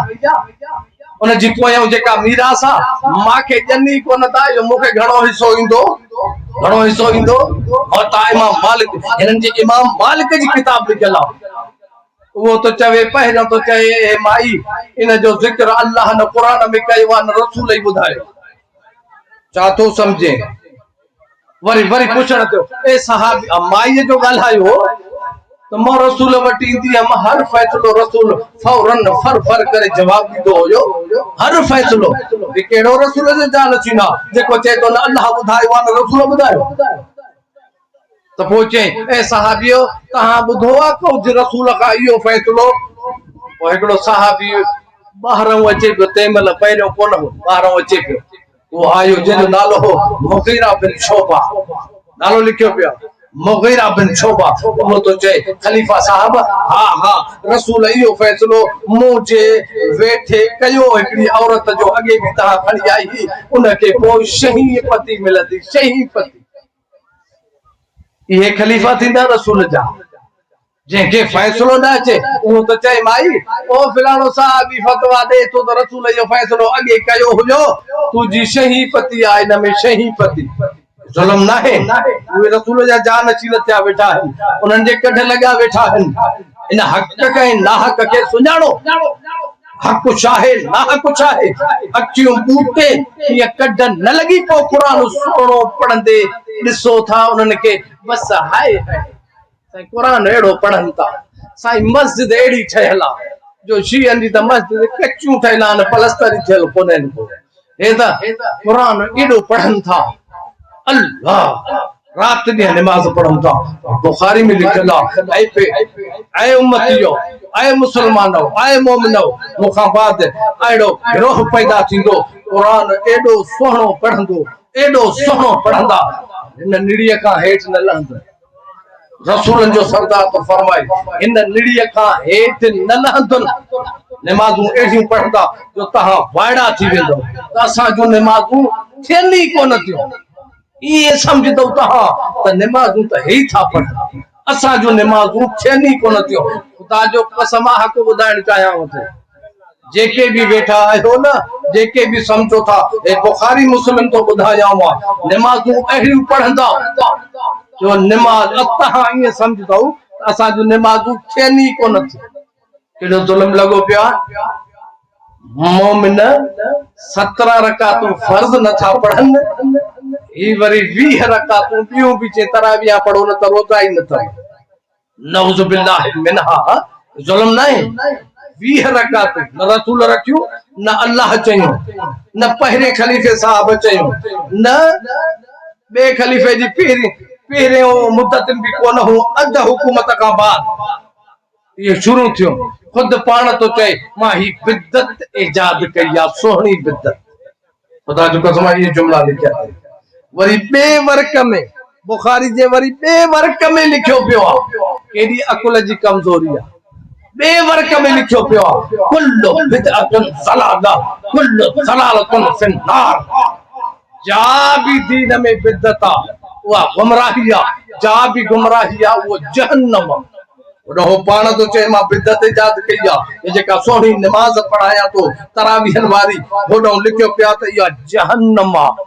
S1: उन जी पोयो जेका मीरास आ माके जन्नी कोन ता जो मुके घणो हिस्सो इंदो और इमाम मालिक इनन जे इमाम मालिक जी किताब लिखला वो तो चवे पहला तो चए माई इन जो जिक्र अल्लाह ने कुरान में कयो आ रसूल ही बुधायो चा तो समझे वरी पूछण तो ए सहाबी माई जो गालायो तो मां रसूल वटी इंदी हम हर फैसलो रसूल फौरन फर करे जवाब दीदो हो हर फैसलो केड़ो रसूल जे जान छिना जेको चे तो अल्लाह बुधायो आ रसूल बुधायो तो पूछे ए सहाबियो कहां बुधोआ को रसूल का यो फैसलो ओ एकड़ो सहाबी बाहरों अचे पियो तेमल पहिरियों कोन हो बाहरों अचे पियो वो आयो जन नालो हो मुगीरा बिन शोबा नालो लिखियो पियो मुगीरा बिन शोबा वो तो चे खलीफा साहब हां रसूल यो फैसलो मुझे वेठे कयो एकड़ी औरत जो अगे भी ता खड़ी आई उनके को शही पति मिलती शही पति ये खलीफा थींदा रसूल जा जेके फैसलो ना अचे वो तो चाहे माई ओ फिलानो साहबी फतवा दे तो रसूल यो फैसलो अगे कयो हुजो तुजी शही पति आए न में शही पति जुल्म ना है वे रसूल जा जान अची लत्या बैठा है उनन जे कढ लगा बैठा है इन हक के ना हक के सुञाणो हक चाहे ना हक चाहे अखियों बूटे ये कढ न लगी पो कुरान सोनो पढ़ंदे दिसो था उनन के बस हाय साईं कुरान एड़ो पढ़न था साईं मस्जिद एड़ी ठहला जो शियन जी त मस्जिद कच्चू ठहला न पलस्तर थियल कोनन को हे ता कुरान एड़ो पढ़न था अल्लाह रात दी नमाज पढ़न था बुखारी में लिखला ऐ उम्मतियो ऐ मुसलमानो ऐ मोमिनो मुखा बाद एड़ो रोह पैदा थिंदो कुरान एड़ो सोहणो पढ़ंदो एड़ो सोहणो पढ़ंदा इन निड़िया का हेठ न लहंदा रसूलन जो सरदार तो फरमाए इन निड़िया का हेठ न लहंदन नमाजू एड़ी पढ़ंदा जो तहां वाड़ा थी वेंदो असा जो नमाजू थियनी कोन थियो ये समझ दो तहां त नमाजू त हे था पढ़ असा जो नमाजू थियनी कोन थियो खुदा जो कसम हक बुधाइण चाहया थे जेके भी बैठा आयो ना जेके भी समझो था ए बुखारी मुस्लिम तो बुधाया हुआ नमाजू एड़ी पढ़ंदा जो नमाज अतहा ये समझदो असा जो नमाजू थियनी कोन थी केडो जुल्म लगो पिया मोमिन 17 रकातों फर्ज न था पढ़न ही वरी 20 रकातूं ॿियूं बि चे तरावियां पढ़ो न त रोज़ा ई न अथव। नऊज़ बिल्लाहि मिनहा, ज़ुल्म न आहे। 20 रकातूं न रसूल रखियूं, न अल्लाह चयूं, न पहिरें खलीफ़े साहब चयूं, न ॿिए खलीफ़े जी पहिरें मुद्दत बि कोन हो, अध हुकूमत खां बाद ये शुरू थियो। खुद पाण तो चए मां ही बिदत इजाद कई आ, सोहणी बिदत। खुदा जो कसम ये जुमला लिखिया अथई। वरी ॿिए वर्क में बुखारी जे वरी ॿिए वर्क में लिखियो पियो आहे, केॾी अकुल जी कमज़ोरी आहे। ॿिए वर्क में लिखियो पियो आहे, कुल्लु बिदअतुन ज़लाला कुल्लु ज़लालतुन फिन्नार। जा भी दीन में बिदत आहे उहा गुमराही आहे, जा भी गुमराही आहे उहो जहन्नम आहे। उहो पाण तो चए मां बिदत इजाद कई आहे, जेका सोहणी नमाज पढ़ाया तो तरावीहन वारी, होॾो लिखियो पिया त इहा जहन्नम आहे।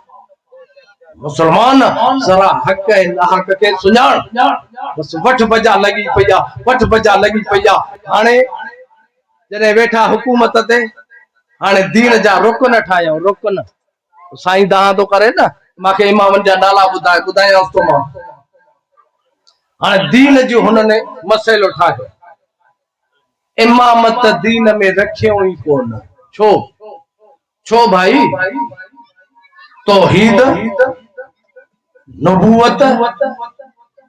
S1: मुसलमान जरा हक ऐं नाहक के सुञाण। बस वठ बजा लगी पई आहे, वठ बजा लगी पई आहे। हाणे जॾहिं वेठा हुकूमत ते, हाणे दीन जा रुकन ठाहियूं, रुकन। साईं दहा तो करे न, मांखे इमामनि जा नाला ॿुधायांसि थो मां। हाणे दीन जो हुनने मसइलो ठाहियो, इमामत दीन में रखियो ई कोन। छो भाई? तौहीद, नबूवत,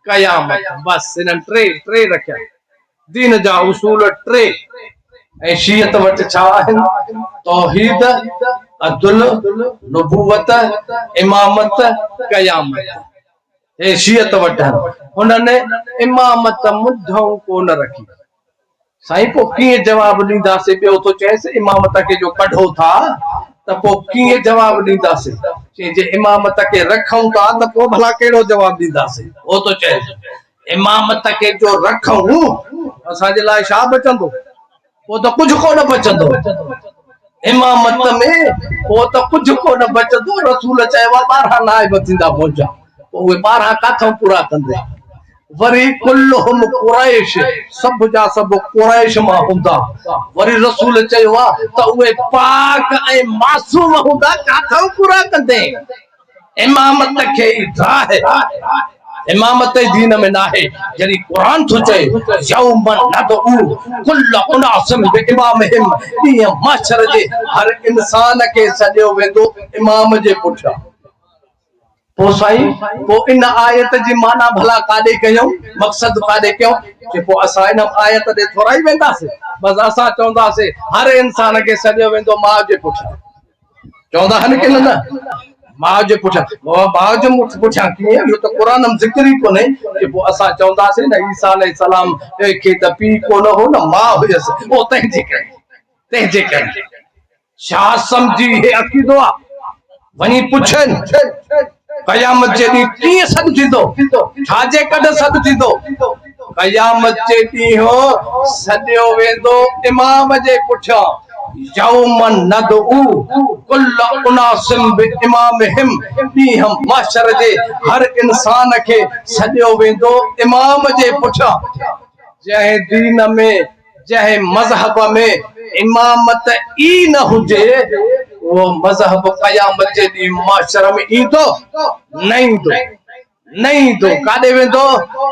S1: कयामत, बस इन्हनि टे रखिया। दीन जा उसूल टे। ऐं शियत वटि छा आहिनि? तौहीद, अदल, नबूवत, इमामत, कयामत। हे शियत वटि आहिनि। हुनने इमामत मुद्धऊं कोन रखी। साईं पोइ कीअं जवाब ॾींदासीं? ॿियो तो चएसि इमामत खे जो कढो था त पोइ कीअं जवाब ॾींदासीं? जे इमामत खे रखूं था त पोइ भला कहिड़ो जवाब ॾींदासीं? वो तो चएसि इमामत खे जो रखूं असांजे लाइ छा बचंदो? पोइ त कुझु कोन बचंदो। इमामत में पोइ त कुझु कोन बचंदो। रसूल चयो आहे 12 नाइब थींदा मुंहिंजा, पोइ उहे 12 काथां पूरा कंदे? वरी कुल्लुहुम कुरैश, सब जा सब कुरैश मां हूंदा। वरी रसूल चयो आहे त उहे पाक ऐं मासूम हूंदा, काथां पूरा कंदे? इमामत खे ज़ाहिर, इमामत दीन में नाहे। जॾहिं क़ुरान थो चए यौम नदउ कुल्ल उनासिम बिइमामिहिम, ॾींहुं माशर जे हर इंसान खे सॼो वेंदो इमाम जे पुठियां। पोइ साईं पोइ इन आयत जी माना भला काॾे कयूं? मक़सद काॾे कयूं? कि पोइ असां इन आयत ॾे थोरा ई वेंदासीं। बसि असां चवंदासीं हर इंसान खे सॼो वेंदो माउ जे पुठियां। चवंदा आहिनि कि न? माउ जे पुठियां। माउ जे पुठियां कीअं? इहो त क़ुरान में ज़िक्र ई कोन्हे। कि पोइ असां चवंदासीं न ईसा अलैहिस्सलाम खे त पीउ कोन हो न, माउ हुयसि। पोइ तंहिंजे करे छा सम्झी हे अक़ीदो आहे? वञी पुछनि कयामत जे ॾींहुं कीअं सॾु थींदो? छाजे कॾहिं सॾु थींदो? कयामत जे ॾींहुं सॼो वेंदो इमाम जे पुठियां। यौम नदउ कुल्ल उनासिम बिइमामिहिम, ॾींहुं माशर जे हर इंसान खे सॼो वेंदो इमाम जे पुठियां। जंहिं दीन में, जंहिं मज़हब में इमामत ई न हुजे, वो मज़हब कयामत जे ॾींहुं माशर में ईंदो? न ईंदो। काॾे वेंदो?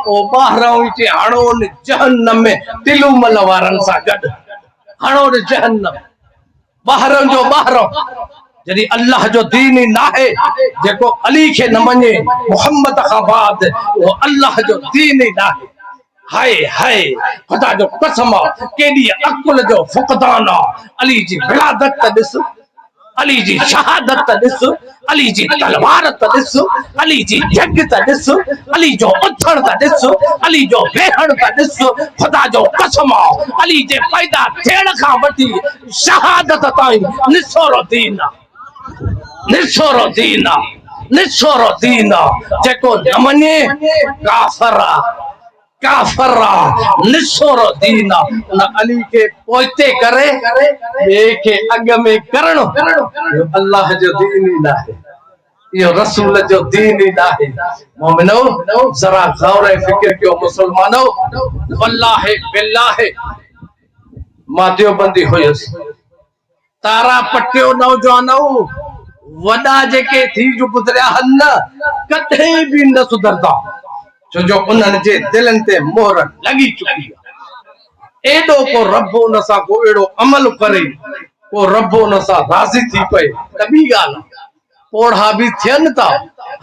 S1: ओ ॿाहिरां ई हणोन जहन्नम में तिलूमल वारनि सां गॾु। हणोन जहन्नम, ॿाहिरां जो ॿाहिरां। जॾहिं अल्लाह जो दीन ई नाहे, जेको अली खे न मञे मुहम्मद खां बाद, उहो अल्लाह जो दीन ई नाहे। हाय हाय, खुदा जो कसम आहे, केॾी अकुल जो फुक़दान आहे। अली जी विलादत त ॾिस, अली जी शहादत त ॾिस, अली जी तलवार त ॾिस, अली जी जंग त ॾिस, अली जो उथण त ॾिस, अली जो वेहण त ॾिस। खुदा जो कसम आहे, अली जे पैदा थियण खां वठी शहादत ताईं निसोरो दीन आहे, निसोरो दीन आहे, निसोरो दीन आहे। जेको न मञे काफ़िर आहे, काफ़िर आहे, निसोरो दीन आहे। उन अली के पोइते करे ॿिए खे अॻ में करणो, इहो अल्लाह जो दीन ई नाहे, इहो रसूल जो दीन ई नाहे। मोमिनो जरा गौर फिक्र कयो मुसलमानो। वल्लाहि बिल्लाहि मां देवबंदी हुयुसि, तारा पटियो नौजवानो, वॾा जेके थी जो गुज़रिया आहिनि कॾहिं बि न सुधरदा, छो जो उन्हनि जे दिलनि ते मोहर लॻी चुकी आहे। एॾो को रब उन सां को अहिड़ो अमल करे को रब उन सां राज़ी थी पए त ॿी ॻाल्हि आहे। पोढ़ा भी थियन था,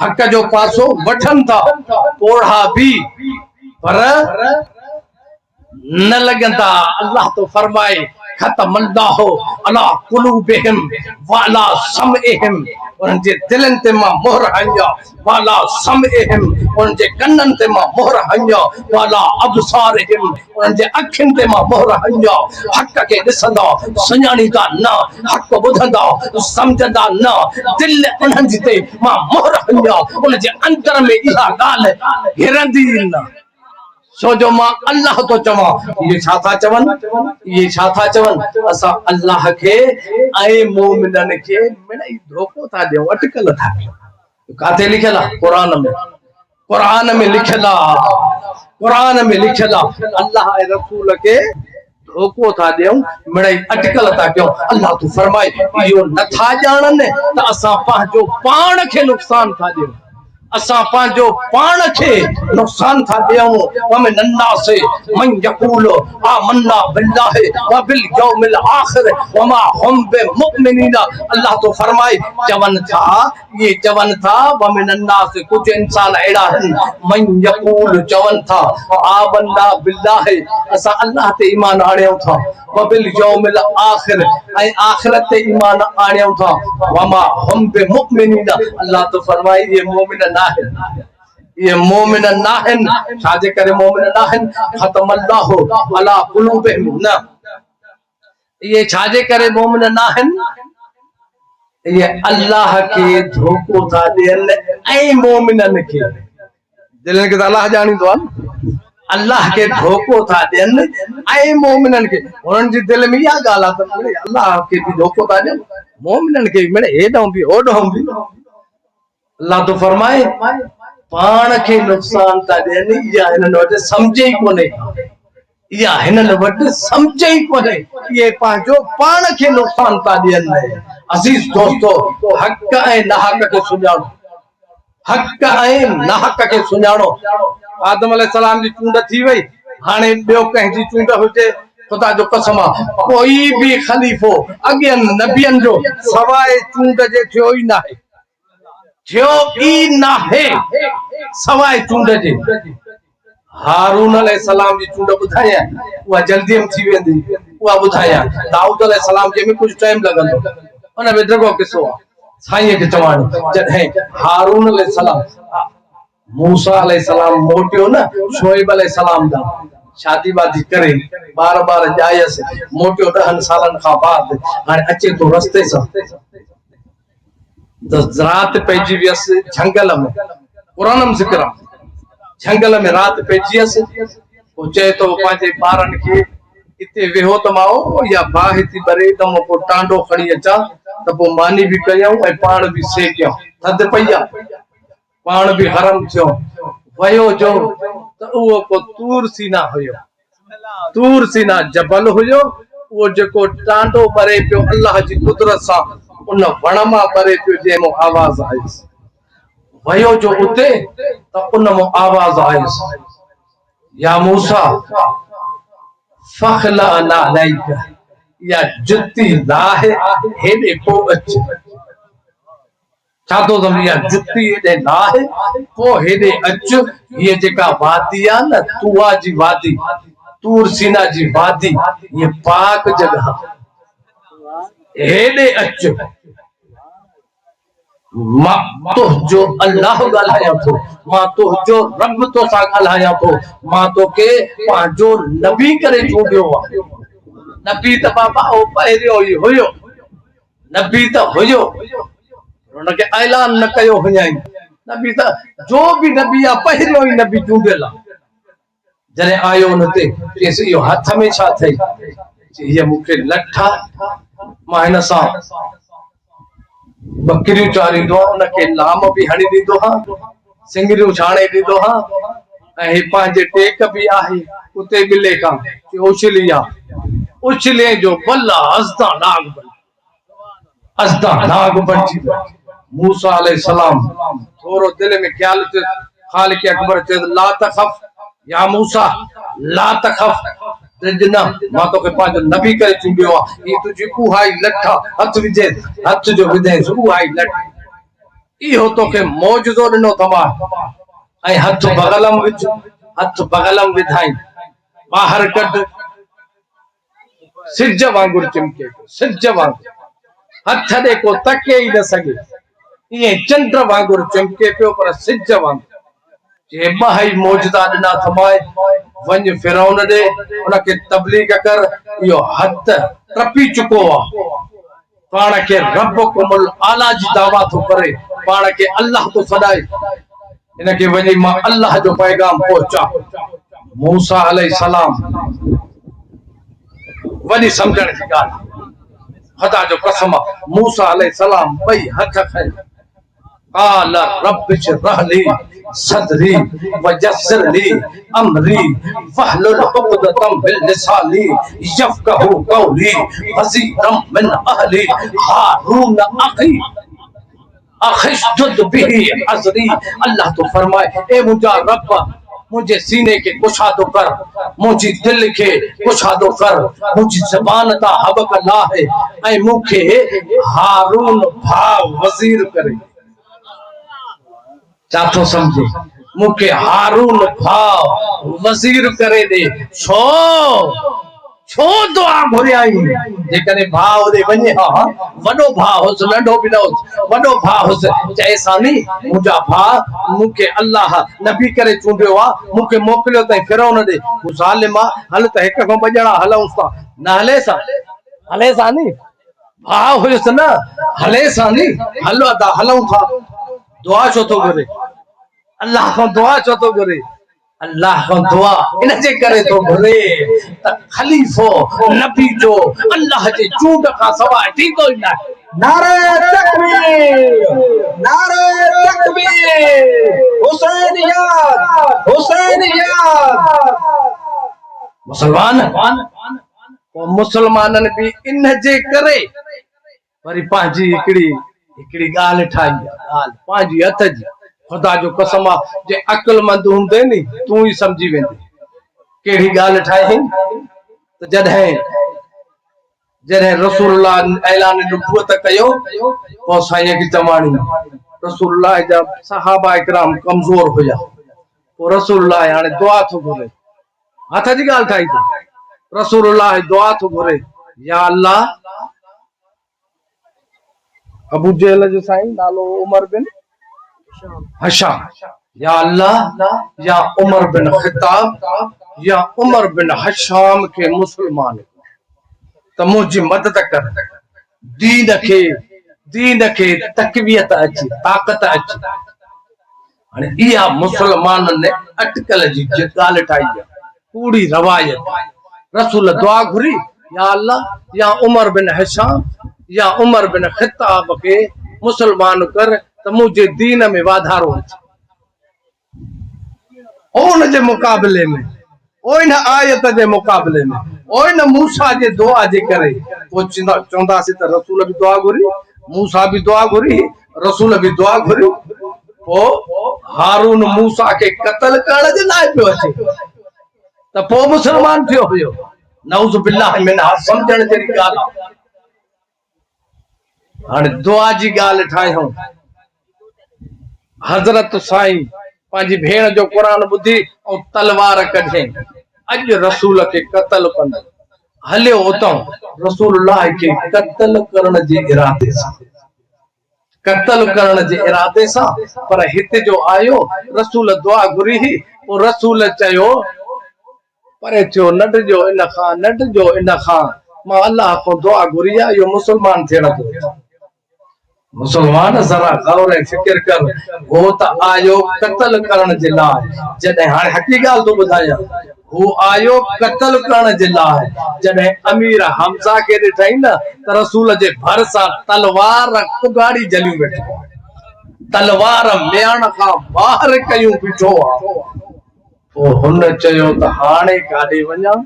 S1: हक जो पासो वठन था, पोढ़ा भी, पर न लगंदा। अल्लाह तो फरमाए खतमल्लाहु अला कुलूबिहिम वाला समइहिम, उन जे दिलन ते मां मोहर हंया, वाला समइहिम उन जे कन्नन ते मां मोहर हंया, वाला अबसारहिम उन जे अखिन ते मां मोहर हंया। हक के ॾिसंदा सुञाणींदा न, हक ॿुधंदा समझंदा न, दिल उन्हनि जी ते मां मोहर हंया, उन जे अंदर में इहा ॻाल्हि घिरंदी न। छो जो मां अल्लाह तो चवां, ये छा था चवन, ये छा था चवन, असां अल्लाह के ऐं मोमिनन के मिड़ई धोखो था ॾियूं, अटकल था कयूं। काथे लिखियल आहे? कुरान में, कुरान में लिखियल आहे, कुरान में लिखियल आहे। अल्लाह ऐं रसूल के धोखो था ॾियूं, मिड़ई अटकल था कयूं। अल्लाह तो फरमाए इहो नथा ॼाणनि त असां पंहिंजो पाण खे नुक़सान था ॾियूं, असां पंहिंजो पाण खे नुक़सान था ॾियूं। वमिन अन्नास मन यक़ूलु आमन्ना बिल्लाहि व बिल यौमिल आखिर वमा हुम बिमुमिनीन। अल्लाह तो फरमाए चवन था, ये चवन था, वमिन अन्नास कुछ इंसान अहिड़ा आहिनि, मन यक़ूलु चवन था आमन्ना बिल्लाहि असां अल्लाह ते ईमान आणियूं था, व बिल यौमिल आखिर ऐं आखिरत ते ईमान आणियूं था, वमा हुम बिमुमिनीन। अल्लाह तो फरमाए ये मोमिन ये मोमिन नाहिन। छाजे करे मोमिन नाहिन? खतमल्लाहु अला कुलूबिहिम न। ये छाजे करे मोमिन नाहिन? ये अल्लाह के धोखो था ॾियनि ऐं मोमिनन खे, दिलनि खे त अल्लाह ॼाणींदो आहे, अल्लाह के धोखो था ॾियनि ऐं मोमिनन खे। उन्हनि जी दिलि में इहा ॻाल्हि आहे त मिड़े अल्लाह खे बि धोखो था ॾियनि, मोमिनन खे मिड़े हेॾां बि होॾां बि। अल्लाह तो फरमाए पाण खे नुक़सान था ॾियनि, इहा हिननि वटि सम्झ ई कोन्हे, इहा हिननि वटि सम्झ ई कोन्हे, इहे पंहिंजो पाण खे नुक़सान था ॾियनि। अज़ीज़ दोस्तो, हक़ ऐं नाहक़ खे सुञाणो, हक़ ऐं नाहक़ खे सुञाणो। आदम अलैहिस्सलाम जी चूंड थी वई, हाणे ॿियो कंहिंजी चूंड हुजे, खुदा जो कसम आहे कोई बि ख़लीफ़ो अॻियनि नबियनि जो सवाइ चूंड जे थियो ई नाहे, थियो ई नाहे सवाइ चूंड जे। हारून अलैहिस्सलाम जी चूंड ॿुधायां, उहा जल्दी में थी वेंदी, उहा ॿुधायां। दाऊद अलैहिस्सलाम जे में कुझु टाइम लॻंदो, उन में ॾिघो किसो आहे साईं खे चवाणी। जॾहिं हारून अलैहिस्सलाम मूसा अलैहिस्सलाम मोटियो न शोएब अलैहिस्सलाम ॾांहुं, शादी वादी करे ॿार ॼायसि, मोटियो 10 सालनि खां बाद, हाणे अचे थो रस्ते सां तो रात पइजी वियसि झंगल में, कुरान में ज़िक्र आहे, झंगल में रात पइजी वियसि। पोइ चए थो पंहिंजे ॿारनि खे हिते वेहो त मां या बाहि थी ॿरे त मां पोइ टांडो खणी अचां त पोइ मानी बि कयूं ऐं पाण बि सेकियूं, थधि पई आहे, पाण बि गरम थियो। वयो जो त उहो को तूर सीना हुयो, तूर सीना जबल हुयो, उहो जेको टांडो ॿरे पियो अल्लाह जी कुदरत सां उन वण मां ॿरे पियो, जंहिं आवाज़ आयुसि। वयो जो उते त उन में आवाज़ आयुसि, या मूसा फखलअना अलैक, या जुती लाहे हेॾे पोइ अच। छा थो सम्झी? या जुती हेॾे लाहे पोइ हेॾे अच। हीअ जेका वादी आहे न, तुआ जी वादी, तूर सीना जी वादी, ये पाक जगह, हेॾे अच। मां तुंहिंजो अल्लाह ॻाल्हायां थो, मां तुंहिंजो रब तोसां ॻाल्हायां थो, मां तोखे पंहिंजो नबी करे चूंडियो आहे। नबी त बाबा हो पहिरियों ई हुयो, नबी त हुयो, हुनखे ऐलान न कयो हुयई। नबी त जो बि नबी आहे पहिरियों ई नबी चूंडियल आहे। जॾहिं आयो हुन ते चयसि इहो हथ में छा अथई? हीअ मूंखे लठा, मां हिन सां बकरियूं चारींदो आहियां, उनखे लाम बि हणी ॾींदो आहियां, सिंगरियूं छाणे ॾींदो आहियां, ऐं पंहिंजे टेक बि आहे उते ॿिले खां उछली आहे, उछले जो बल हसदा नाग बन, हसदा नाग बणिजी वियो। मूसा अलैहिस्सलाम थोरो दिल में ख्याल थे खालिक अकबर चे ला तखफ या मूसा ला तखफ ना मां तो के पांच नबी करे चुंबियो ई तुझी उहाई लठा हथ जो विधे उहाई लठ इहो तो के मौजूदो दिनो तमा ऐं हथ बगलम विधाई बाहर कढ सिज वांगुर चिमके सिज वांगुर हथ दे को तके ही न सके ये चंद्र वांगुर चिमके पियो पर सिज वांगुर जे बहाई मौजूदा दिना थमाए वंज फिरौन दे उनके तबलीग कर यो हथ ट्रपी चुको आ पाण के रब्बकुमुल आला जी दावा तो करे पाण के अल्लाह तो सदाए इनके वनी मां अल्लाह जो पैगाम पहुंचा मूसा अलैहिस्सलाम वनी समझण की गाल खुदा जो कसम मूसा अलैहिस्सलाम बई हथ खै قال رب اشرح لي صدري ويسر لي امري واحلل عقدة من لساني يفقهوا قولي وزيرا من اهلي هارون اخي अखिशुद बिही अज़री अल्लाह तो फरमाए ए मुझा रब मुझे सीने के कुशादो कर मुझे दिल के कुशादो कर मुझे ज़बान ता हबक ला है ऐ मुखे हारून भाव वजीर करे चाथो समझे मुखे हारून भाव वजीर करे दे छो दुआ घुरियाई जेकने भाव दे वने हा वडो भाव हुस नंढो भी न हुस वडो भाव हुस चैसानी मुजा भा मुके अल्लाह नबी करे चूंडियो आ मुके मोकलियो तई फिरौन दे ज़ालिमा हल त एक को बजणा हलऊं सा न हले सा नी भाव हुस न हले सा नी हलो दा हलऊं था दुआ छो तो करे अल्लाह को दुआ छो तो करे अल्लाह को दुआ इन जे करे तो घुरे त खलीफो नबी जो अल्लाह जे चूंड का सवा ठीक हो ना
S2: नारे तकबीर हुसैनियत
S1: मुसलमानन भी इन जे करे वरी पांजी हिकड़ी गाल ठाई गाल पांजी हथ जी खुदा जो कसम जे अक्लमंद हुंदे नी तू ही समझी वेंदे केड़ी गाल ठाई तो जॾहिं रसूलुल्लाह ऐलान नबूवत कयो तो साईं की चवाणी रसूलुल्लाह जा सहाबा इकराम कमजोर हुया तो रसूलुल्लाह हाणे दुआ थो घुरे हथ जी गाल ठाई तो रसूलुल्लाह दुआ थो घुरे या अल्लाह अबू जहल जो साईं नालो उमर बिन हशाम या अल्लाह या उमर बिन खिताब या उमर बिन हशाम के मुसलमान त मुझी मदद कर दीन के तकवियत अची ताकत अची हाणे इहा मुसलमान ने अटकल जी गाल ठाई पूरी रवायत रसूल दुआ घुरी या अल्लाह या उमर बिन हशाम या उमर बिन खिताब के मुसलमान कर त मुझे दीन में वाधारो ओन जे मुकाबले में ओन आयत जे मुकाबले में ओन मूसा जे दुआ जे करे वो चौंदा से त रसूल भी दुआ घुरी मूसा भी दुआ घुरी रसूल भी दुआ घुरी ओ हारून मूसा के कत्ल करण जे लाइ पियो अचे त पो मुसलमान थियो हुयो नऊज़ बिल्लाह मिन समझण जहिड़ी ॻाल्हि हाणे दुआ जी ॻाल्हि ठाहियूं हज़रत साईं पांजी भेण जो कुरान बुधी और तलवार कढे अज रसूल के कत्ल कंद हलियो उतो रसूलुल्लाह के कत्ल करण जे इरादे सा पर हिते जो आयो रसूल दुआ घुरी ही और रसूल चयो परे थियो नडजो इन खां मां अल्लाह को दुआ घुरी आ यो मुसलमान थियण जो मुसलमान जरा गौर फिक्र कर वो त आयो कत्ल करण जे लाइ जॾहिं हाणे हकी ॻाल्हि तो ॿुधायां हू आयो कत्ल करण जे लाइ जॾहिं अमीर हमज़ा के ॾिठई न त रसूल जे भर सां तलवार उगाड़ी जलियूं वेठो तलवार मेण खां ॿाहिरि कयूं बीठो आहे पोइ हुन चयो त हाणे काॾे वञा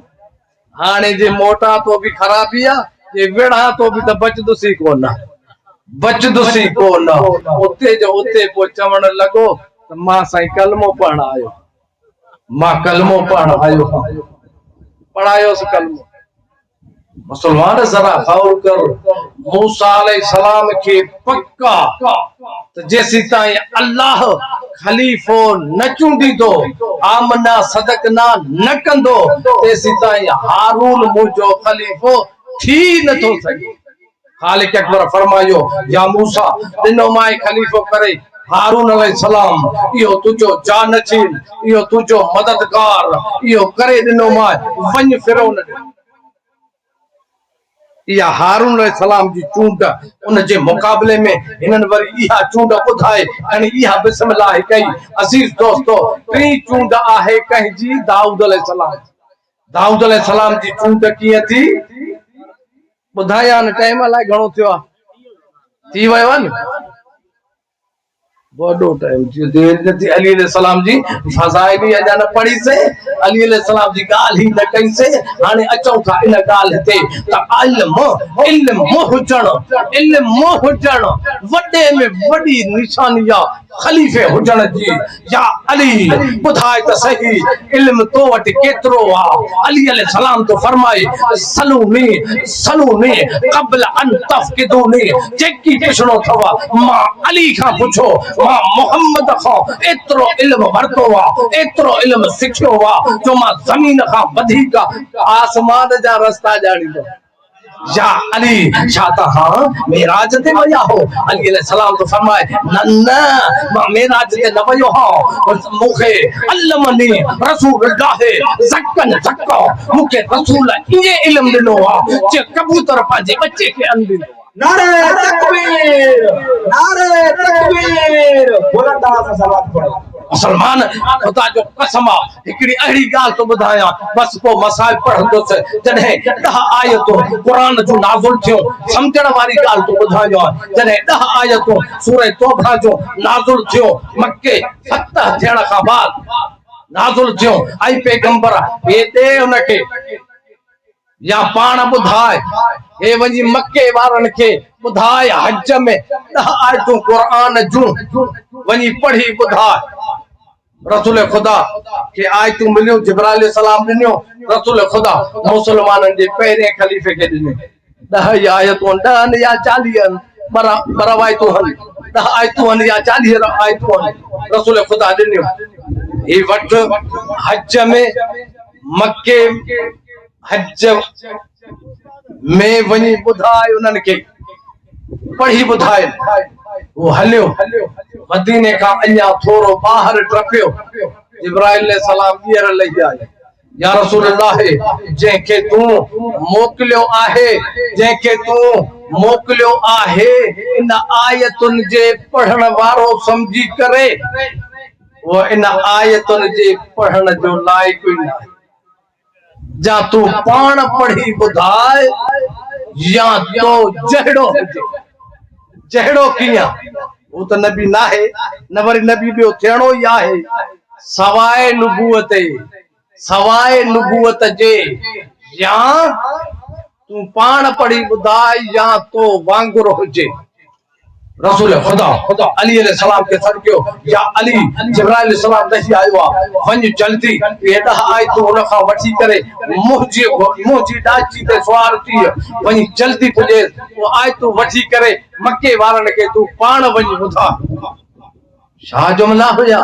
S1: हाणे जे मोटा तो भी खराबी आहे जे विढ़ा तो भी त बचदुसी कोन बचदुसी को न उते जो उते पो चवण लगो त मां साईं कलमो पढ़ण आयो, मां कलमो पढ़ण आयो, पढ़ायोस कलमो। मुसलमान जरा गौर कर, मूसा अलैहिस्सलाम के पक्का त जेसी ताईं अल्लाह खलीफो न चूंडीदो, आमना सदकना न कंदो, तेसी ताईं हारून मुंहिंजो खलीफो थी नथो सघे। खालिक अकबर फरमायो, या मूसा दिनो माए खलीफो करे हारून अलैहिस्सलाम, इहो तुझो जानशीन, इहो तुझो मददगार, इहो करे दिनो माए वञ फिरौन। इहा हारून अलैहिस्सलाम जी चूंड, उन जे मुकाबले में हिनन वरी इहा चूंड ॿुधाए ऐं इहा बिस्मिल्लाह कई। अज़ीज दोस्तो, टी चूंड आहे कंहिंजी, दाऊद अलैहिस्सलाम। दाऊद अलैहिस्सलाम जी चूंड कीअं थी ॿुधायां न, टाइम अलाए घणो थियो आहे, थी वियो आहे न वॾो टाइम थियो। देर न थी। अली अलैहिस्सलाम जी फज़ाइल अञा न पढ़ी से, अली अलैहिस्सलाम जी ॻाल्हि ही न कई से। हाणे अचूं था इन ॻाल्हि ते त इल्म हुजण वॾे में वॾी निशानी आहे खलीफ़े हुजण जी। या अली ॿुधाए त सही, इल्म तो वटि केतिरो आहे? अली अलैहिस्सलाम तो फरमाए, सलूनी क़ब्ल अन तफ़क़िदूनी, जेकी पुछणो अथव मां अली खां पुछो, मां मोहम्मद खां एतिरो इल्म वरितो आहे, एतिरो इल्म सिखियो आहे जो मां ज़मीन खां वधीक आसमान जा रस्ता ॼाणींदो। या अली छा तव्हां मेराज ते विया हो? अली अलैहिस्सलाम तो फरमाए, न मां मेराज ते न वियो आहियां, मूंखे अल्लमनी रसूलुल्लाह ज़क्कन ज़क्का, मूंखे रसूल इहे इल्म ॾिनो आहे जे कबूतर पंहिंजे बच्चे खे अंदि।
S2: नारे तकबीर, नारे तकबीर, बुलंद आवाज़ से सलात पढ़ो।
S1: मुसलमान खुदा जो कसम आहे, हिकिड़ी अहिड़ी ॻाल्हि तो ॿुधायां, बस पोइ मसाइल पढ़ंदुसि। जॾहिं 10 आयतूं क़ुरान जूं नाज़िल थियूं, सम्झण वारी ॻाल्हि तो ॿुधायां, जॾहिं 10 आयतूं सूरह तौबा जूं नाज़िल थियूं, मके फतह थियण खां बाद नाज़िल थियूं, ऐं पैगंबर ॿिए हुनखे या पाण ॿुधाए, हे वञी मके वारनि खे ॿुधाए, हज में 10 आयतूं क़ुरान जूं वञी पढ़ी ॿुधाए। रसूल खुदा के आयतूं मिलियूं, जिब्राइल अलैहिस्सलाम ॾिनियो, रसूल खुदा मुसलमाननि जे पहिरें खलीफ़े खे ॾिनियो। 10 आयतूं, 10 या 40 बरावायतूं हन, 10 आयतूं हन या 40 आयतूं हन, रसूल खुदा ॾिनियो। ही वठ हज में, मके हज में वञी ॿुधाए, उन्हनि खे पढ़ी ॿुधाए। वो हलियो, मदीने खां अञा थोरो ॿाहिरि टपियो, जिब्राइल अलैहिस्सलाम ॿीहर लही आया। या रसूल अल्लाह, जंहिंखे तूं मोकिलियो आहे, इन आयतुनि जे पढ़ण वारो समझी करे वो इन आयतुनि जे पढ़ण जो लाइक ई न आहे। जा तू पाण पढ़ी ॿुधाए, या तो जहिड़ो कीअं, वो त नबी न आहे, न वरी नबी ॿियो थियणो ई आहे, सवाइ नुबूवत जे। या तू पाण पढ़ी ॿुधाए, या तो वांगुरु हुजे। रसूल खुदा अली अलैहिस्सलाम के सॾ कयो, या अली जिब्राइल अलैहिस्सलाम दही आयो आहे, वञ जल्दी, ये 10 आयतूं उन खां वठी करे मुंहिंजी डाची ते सवार थी वञी जल्दी पुॼे, वो आयतूं वठी करे मके वारनि खे तूं पाण वञी ॿुधा। छा जुमला हुया?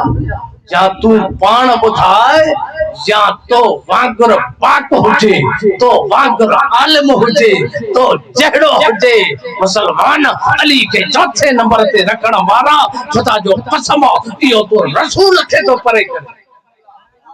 S1: या तू पाण ॿुधाए, या तो वांगुरु पाक हुजे, तो वांगुरु आलिम हुजे, तो जहिड़ो हुजे। मुसलमान अली के चौथे नंबर ते रखण वारा, खुदा जो कसम, इहो तो रसूल खे तो परे करे,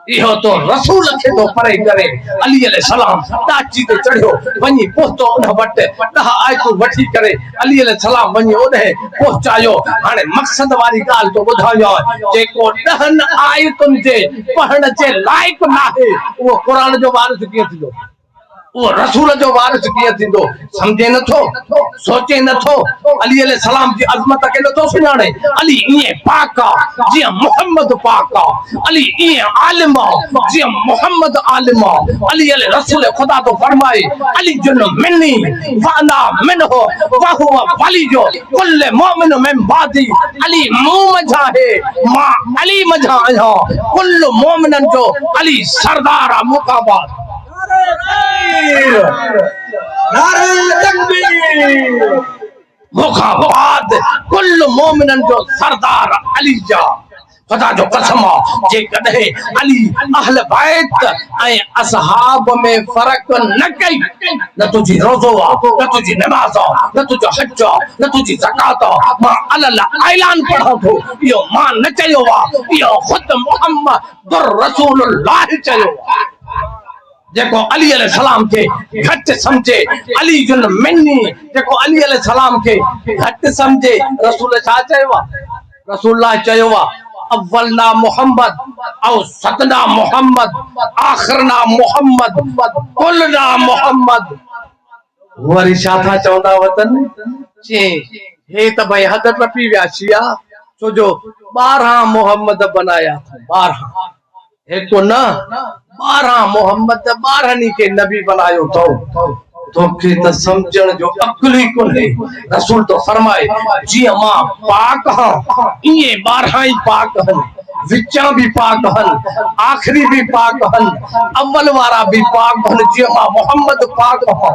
S1: इहो तो रसूल खे तो परे करे। अली अलैहिस्सलाम डाची ते चढ़ियो, वञी पहुतो उन वटि, 10 आयतूं वठी करे अली अलैहिस्सलाम वञी ओॾे पहुचायो। हाणे मक़सद वारी ॻाल्हि तो ॿुधायो, जेको 10 आयतुनि जे पढ़ण जे लाइक़ न आहे, उहो क़ुरान जो वारिस कीअं थींदो? वो रसूल जो वारिस कीअं थींदो समझे नथो सोचे नथो अली अलैहि सलाम जी अज़मत खे नथो सुञाणे अली ईअं पाक आहे जीअं मुहम्मद पाक आहे अली ईअं आलिम आहे जीअं मुहम्मद आलिम आहे अली अलैहि रसूल खुदा तो फरमाए अली जुन मिन्नी वाना मिनहु व हुवा वली जो कुल मोमिन मिन बादी अली मूं मझा है मां अली मझा आहियां कुल मोमिनन जो अली सरदार आहे मुकाबाद
S2: नारे तकबीर
S1: मुकाबाद कुल मोमिनन जो सरदार अली जा खुदा जो कसम जे कदे अली अहल बैत ऐं असहाब में फर्क न कई न तुझी रोज़ो न तुझी नमाज न तुझो हज न तुझी ज़कात मां अल्लाह ऐलान पढ़ा थो यो मां न चयो यो खुद मुहम्मद रसूलुल्लाह चयो जेको अली अलैहि सलाम के घट समझे अली जुन मिन्नी जेको अली अलैहि सलाम के घट समझे रसूल छा चयो रसूलुल्लाह चयो अव्वलना मोहम्मद और सतना मोहम्मद आखिरना मोहम्मद कुलना मोहम्मद वरी छा था चवंदा वतन चे हे त भाई हद टपी विया शिया छो जो 12 मोहम्मद बनाया था 12 एक तो ना 12 मोहम्मद 12 के नबी बनायो तो के त समझण जो अक्ल ही कोने रसूल तो फरमाए जी मां पाक हां इए 12 ही पाक हन विचा भी पाक हन आखिरी भी पाक हन अव्वल वारा भी पाक हन जी मां मोहम्मद पाक हां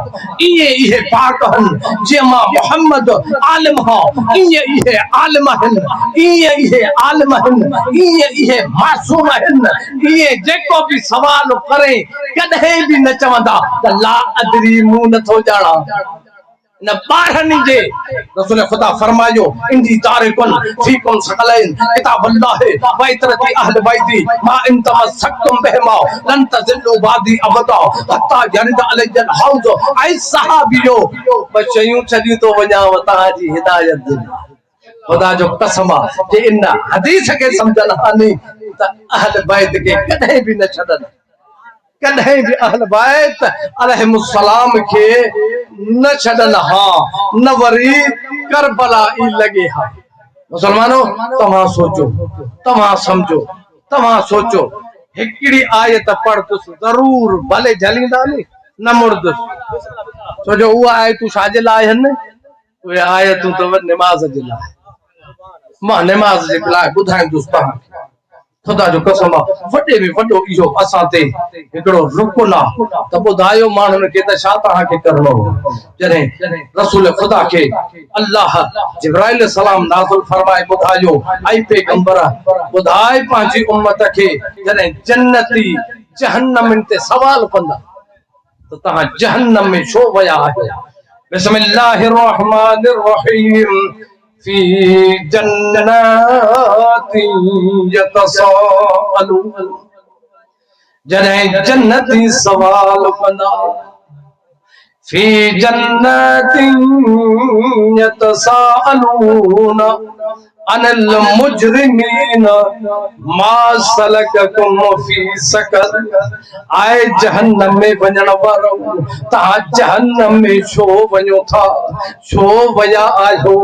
S1: इए पाक हन जी मां मोहम्मद आलिम हां इए आलिम हन इए आलिम हन इए मासूम हन इए जेको भी सवाल करे कदे भी न चवंदा त ला अदरी मु न थो जाना न 12 जे रसूल खुदा फरमायो इंदी तारिकुन फीकुम सकलैन किताबुल्लाह व इतरती अहल बैती मा इन तमस्सकतुम बिहिमा लन तज़िल्लु बादी अबदा हत्ता यरद अलैहिल हौज ऐ सहाबियो बचयूं छडी तो वञा वता जी हिदायत दे खुदा जो कसम जे इन हदीस के समझन हानी त अहल बैत के कदे भी न छडन कदे भी अहल बैत अलैहिस्सलाम के न छडन हां न वरी करबला ई लगे हा मुसलमानो तमा सोचो तमा समझो तमा सोचो हिकड़ी आयत पढ़ तो जरूर भले जलींदा न मुर्द सो जो वो आयत तू छाजे लाए हन वे आयतूं तो नमाज जे लाए मां नमाज जे लाए बुधाई दोस्तां खुदा जो कसम वडे में वडो इहो असा ते एकड़ो रुकना त बुधायो मानन के त छा ता के करनो जने रसूल खुदा के अल्लाह जिब्राइल सलाम नाज़िल फरमाए बुधायो आई पैगंबर बुधाई पांजी उम्मत के जने जन्नती जहन्नम ते सवाल कंदा तो ता जहन्नम में छो वया है बिस्मिल्लाहिर रहमानिर रहीम फी जन्नती यतसाअलून जने जन्नती सवाल कंदा फी जन्नती यतसाअलून अनिल मुजरिमीन मा सलककुम फी सकल आए जहन्नम में वञण वारो ता जहन्नम में छो वञो था छो वया आयो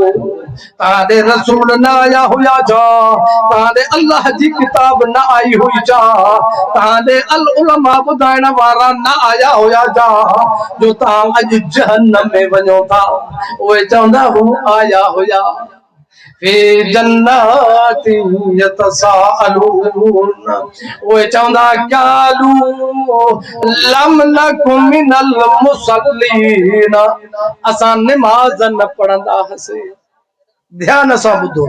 S1: तारे रसूल न आया हुया जा तारे अल्लाह जी किताब न आई हुई जा तारे अल उलमा बुधाइण वारा न आया हुया जा जो ता अज जहन्नम में वञो था ओए चवंदा हु आया हुया फी जन्नती यतसाअलून ओए चवंदा कालू लम नकुम मिनल मुसल्लीन असां नमाज न पढ़ंदा हसे ध्यान सां ॿुधो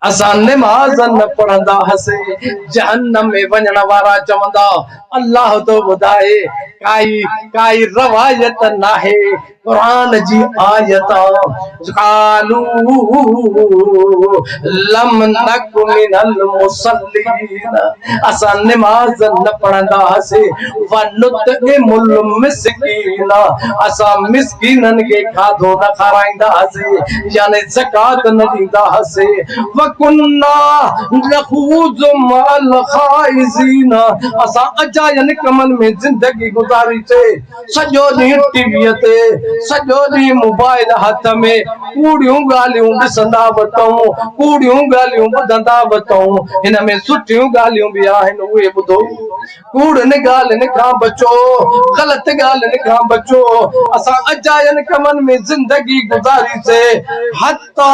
S1: असां नमाज न पढ़ंदा हसे जहन्नम में वञण वारा चवंदा अल्लाह तो ॿुधाए काई रवायत नाहे कुरान जी आयता कालू लम नक मिनल मुसल्लीन असा नमाज न पढ़ंदा से वनुतइमुल मिस्कीना असा मिस्कीनन के खाधो न खाराइंदा से यानी ज़कात न दींदा से वकुन्ना नखूज़ मल खाइज़ीन असा अजायन कमन में जिंदगी गुजारी से सजो दी टीवी ते सजो दी मोबाइल हाथ में कूड़ियों गालियों ॾिसंदा वतऊं कूड़ियों गालियों ॿुधंदा वतऊं हिन में सुठियूं गालियों भी आहिनि उहे ॿुधो कूड़नि ॻाल्हियुनि खां बचो ग़लत ॻाल्हियुनि खां बचो असां अजायन कमनि में जिंदगी गुज़ारी से हत्ता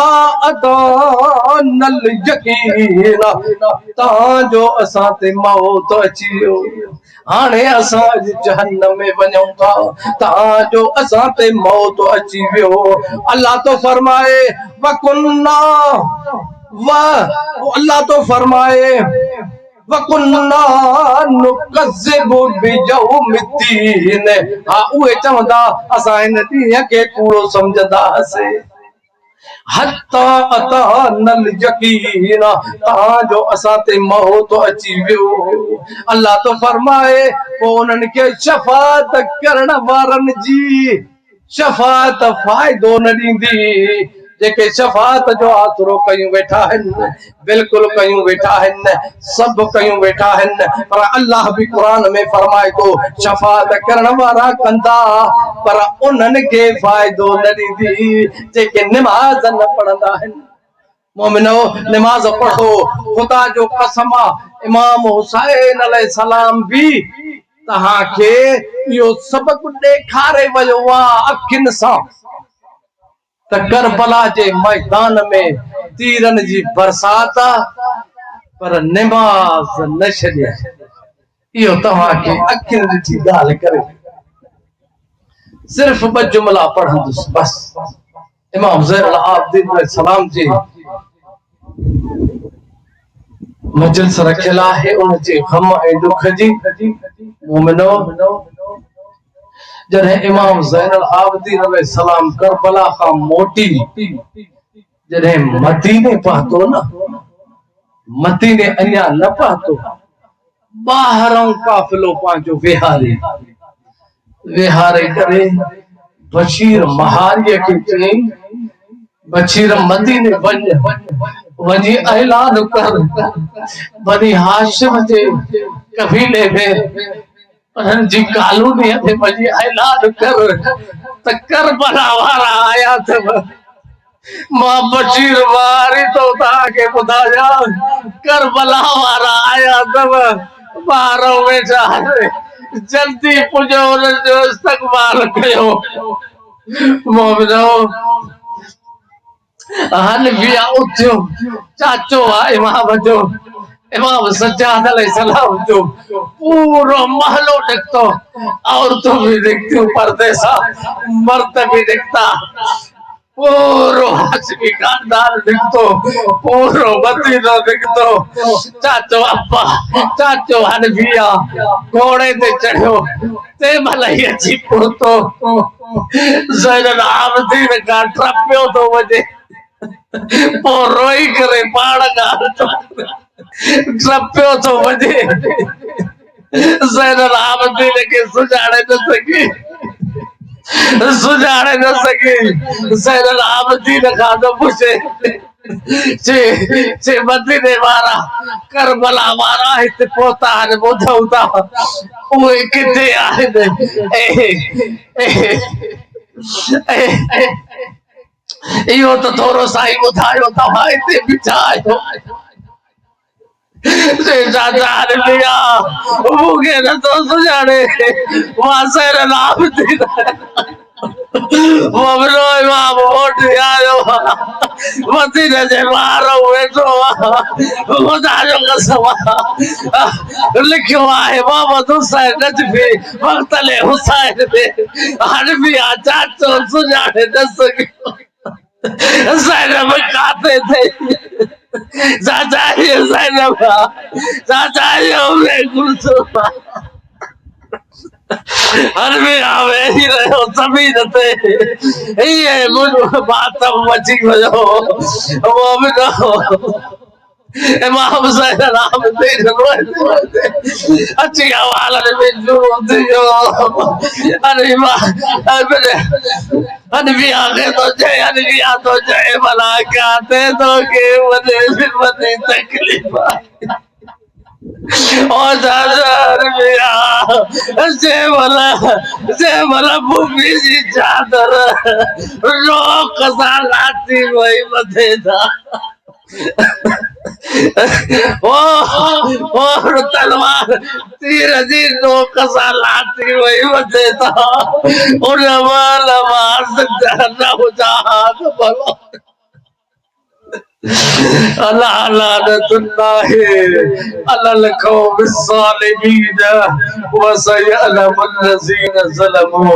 S1: अदानल यकीन तव्हांजो असां ते मौत अची वियो हाणे असां जहन्नम में वञूं था तव्हांजो असां ते मौत अची वियो अल्लाह तो फरमाए वकुन्ना व अल्लाह तो फरमाए वकुन्ना नुकज़िबु बियौमिद्दीन हा उहे चवंदा असां हिन ॾींहं खे कूड़ो सम्झंदासीं हत्ता अतानल यकीन तव्हांजो असां ते मौत अची वियो अल्लाह तो फरमाए पोइ उन्हनि खे शफ़ाअत करण वारनि जी शफ़ाअत फ़ाइदो न ॾींदी जेके शफ़ाअत जो आसरो कयूं वेठा आहिनि बिल्कुलु कयूं वेठा आहिनि सभु कयूं वेठा आहिनि पर अल्लाह भी कुरान में फरमाए थो शफ़ाअत करण वारा कंदा पर उन्हनि खे फ़ाइदो न ॾींदी जेके नमाज़ न पढ़ंदा आहिनि मोमिनो नमाज पढ़ो खुदा जो कसम इमाम हुसैन अलैहिस्सलाम भी तव्हांखे इहो सबक़ ॾेखारे वियो आहे अखियुनि सां त करबला जे मैदान में तीरनि जी बरसात पर नमाज न छॾे इहो तव्हांखे अखियुनि ॾिठी ॻाल्हि करे सिर्फ़ ॿ जुमला पढ़ंदुसि बस इमाम ज़ैनुल आबिदीन अलैहिस्सलाम जी मजलिस रखियल आहे उन जे गम ऐं दुख जी मोमिनो जॾहिं इमाम ज़ैनुल आबिदीन अलैहिस्सलाम करबला खां मोटी जॾहिं मदीने पहुतो न मदीने अञा न पहुतो ॿाहिरां काफ़िलो पंहिंजो विहारे करे बशीर महारीअ खे चयईं बशीर मदीने वञी ऐलान कर बनी हाशिम जे कबीले में उन्हनि जी कॉलोनीअ ते वञी ऐलान कर त करबला वारा आया अथव मां बशीर वारी तो तव्हांखे ॿुधायां करबला वारा आया अथव ॿार वेठा जल्दी पुॼो उन्हनि जो इस्तक़बाल कयो मोमिनो हनफिया उथियो चाचो आहे इमाम जो इमाम सज्जाद अलैहिस्सलाम जो पूरो महलो निकतो औरतों भी निकतियूं पर्दे सां मर्द भी निकता पूरो हाशमी खानदान निकतो पूरो मदीनो निकतो चाचो अब्बा चाचो हनफिया घोड़े ते चढ़ियो ते महिल ई अची पहुतो ज़ैनुल आबिदीन खां टपियो थो वञे पोइ रोई करे पाण ॻाल्हि टपियो थो वञे ज़ैनुल आबिदीन खे सुञाणे न सघी ज़ैनुल आबिदीन खां न पुछे चे मदीने वारा करबला वारा हिते पहुता आहिनि ॿुधूं था उहे किथे आहिनि इहो त थोरो साईं ॿुधायो तव्हां हिते बीठा आहियो चाचा हनफिया मूंखे नथो सुञाणे मां ज़ैनुल आबिदीन मोमिनो इमाम वोट आयो मदीने जे ॿाहिरां वेठो खुदा जो कसम लिखियो आहे मोहम्मद हुसैन नजफी मक़तले हुसैन में हनफिया चाचो सुञाणे न सघियो ज़ैनब काथे थे चाचा ये ज़ैनब चाचा ये उम्मे कुलसूम हर में आवे ही रहे हो सभी रहते ये मुझ बात अब बची बजो वो भी तो इमाम साहब नाम दे रोते अच्छी आवाज में जो दियो अरे वाह अरे आगे तो जय भला कहते तो के मने तकलीफ और से भला भूमि जी चादर रोक सा लाती वही मथे था और तलवार तीर जी रोक सा लाती वही मथे था और हो जहाज भलो अल्लाह लानतुल्लाहि अलल कौम सालिमीन व सयअलमुल लज़ीना ज़लमू।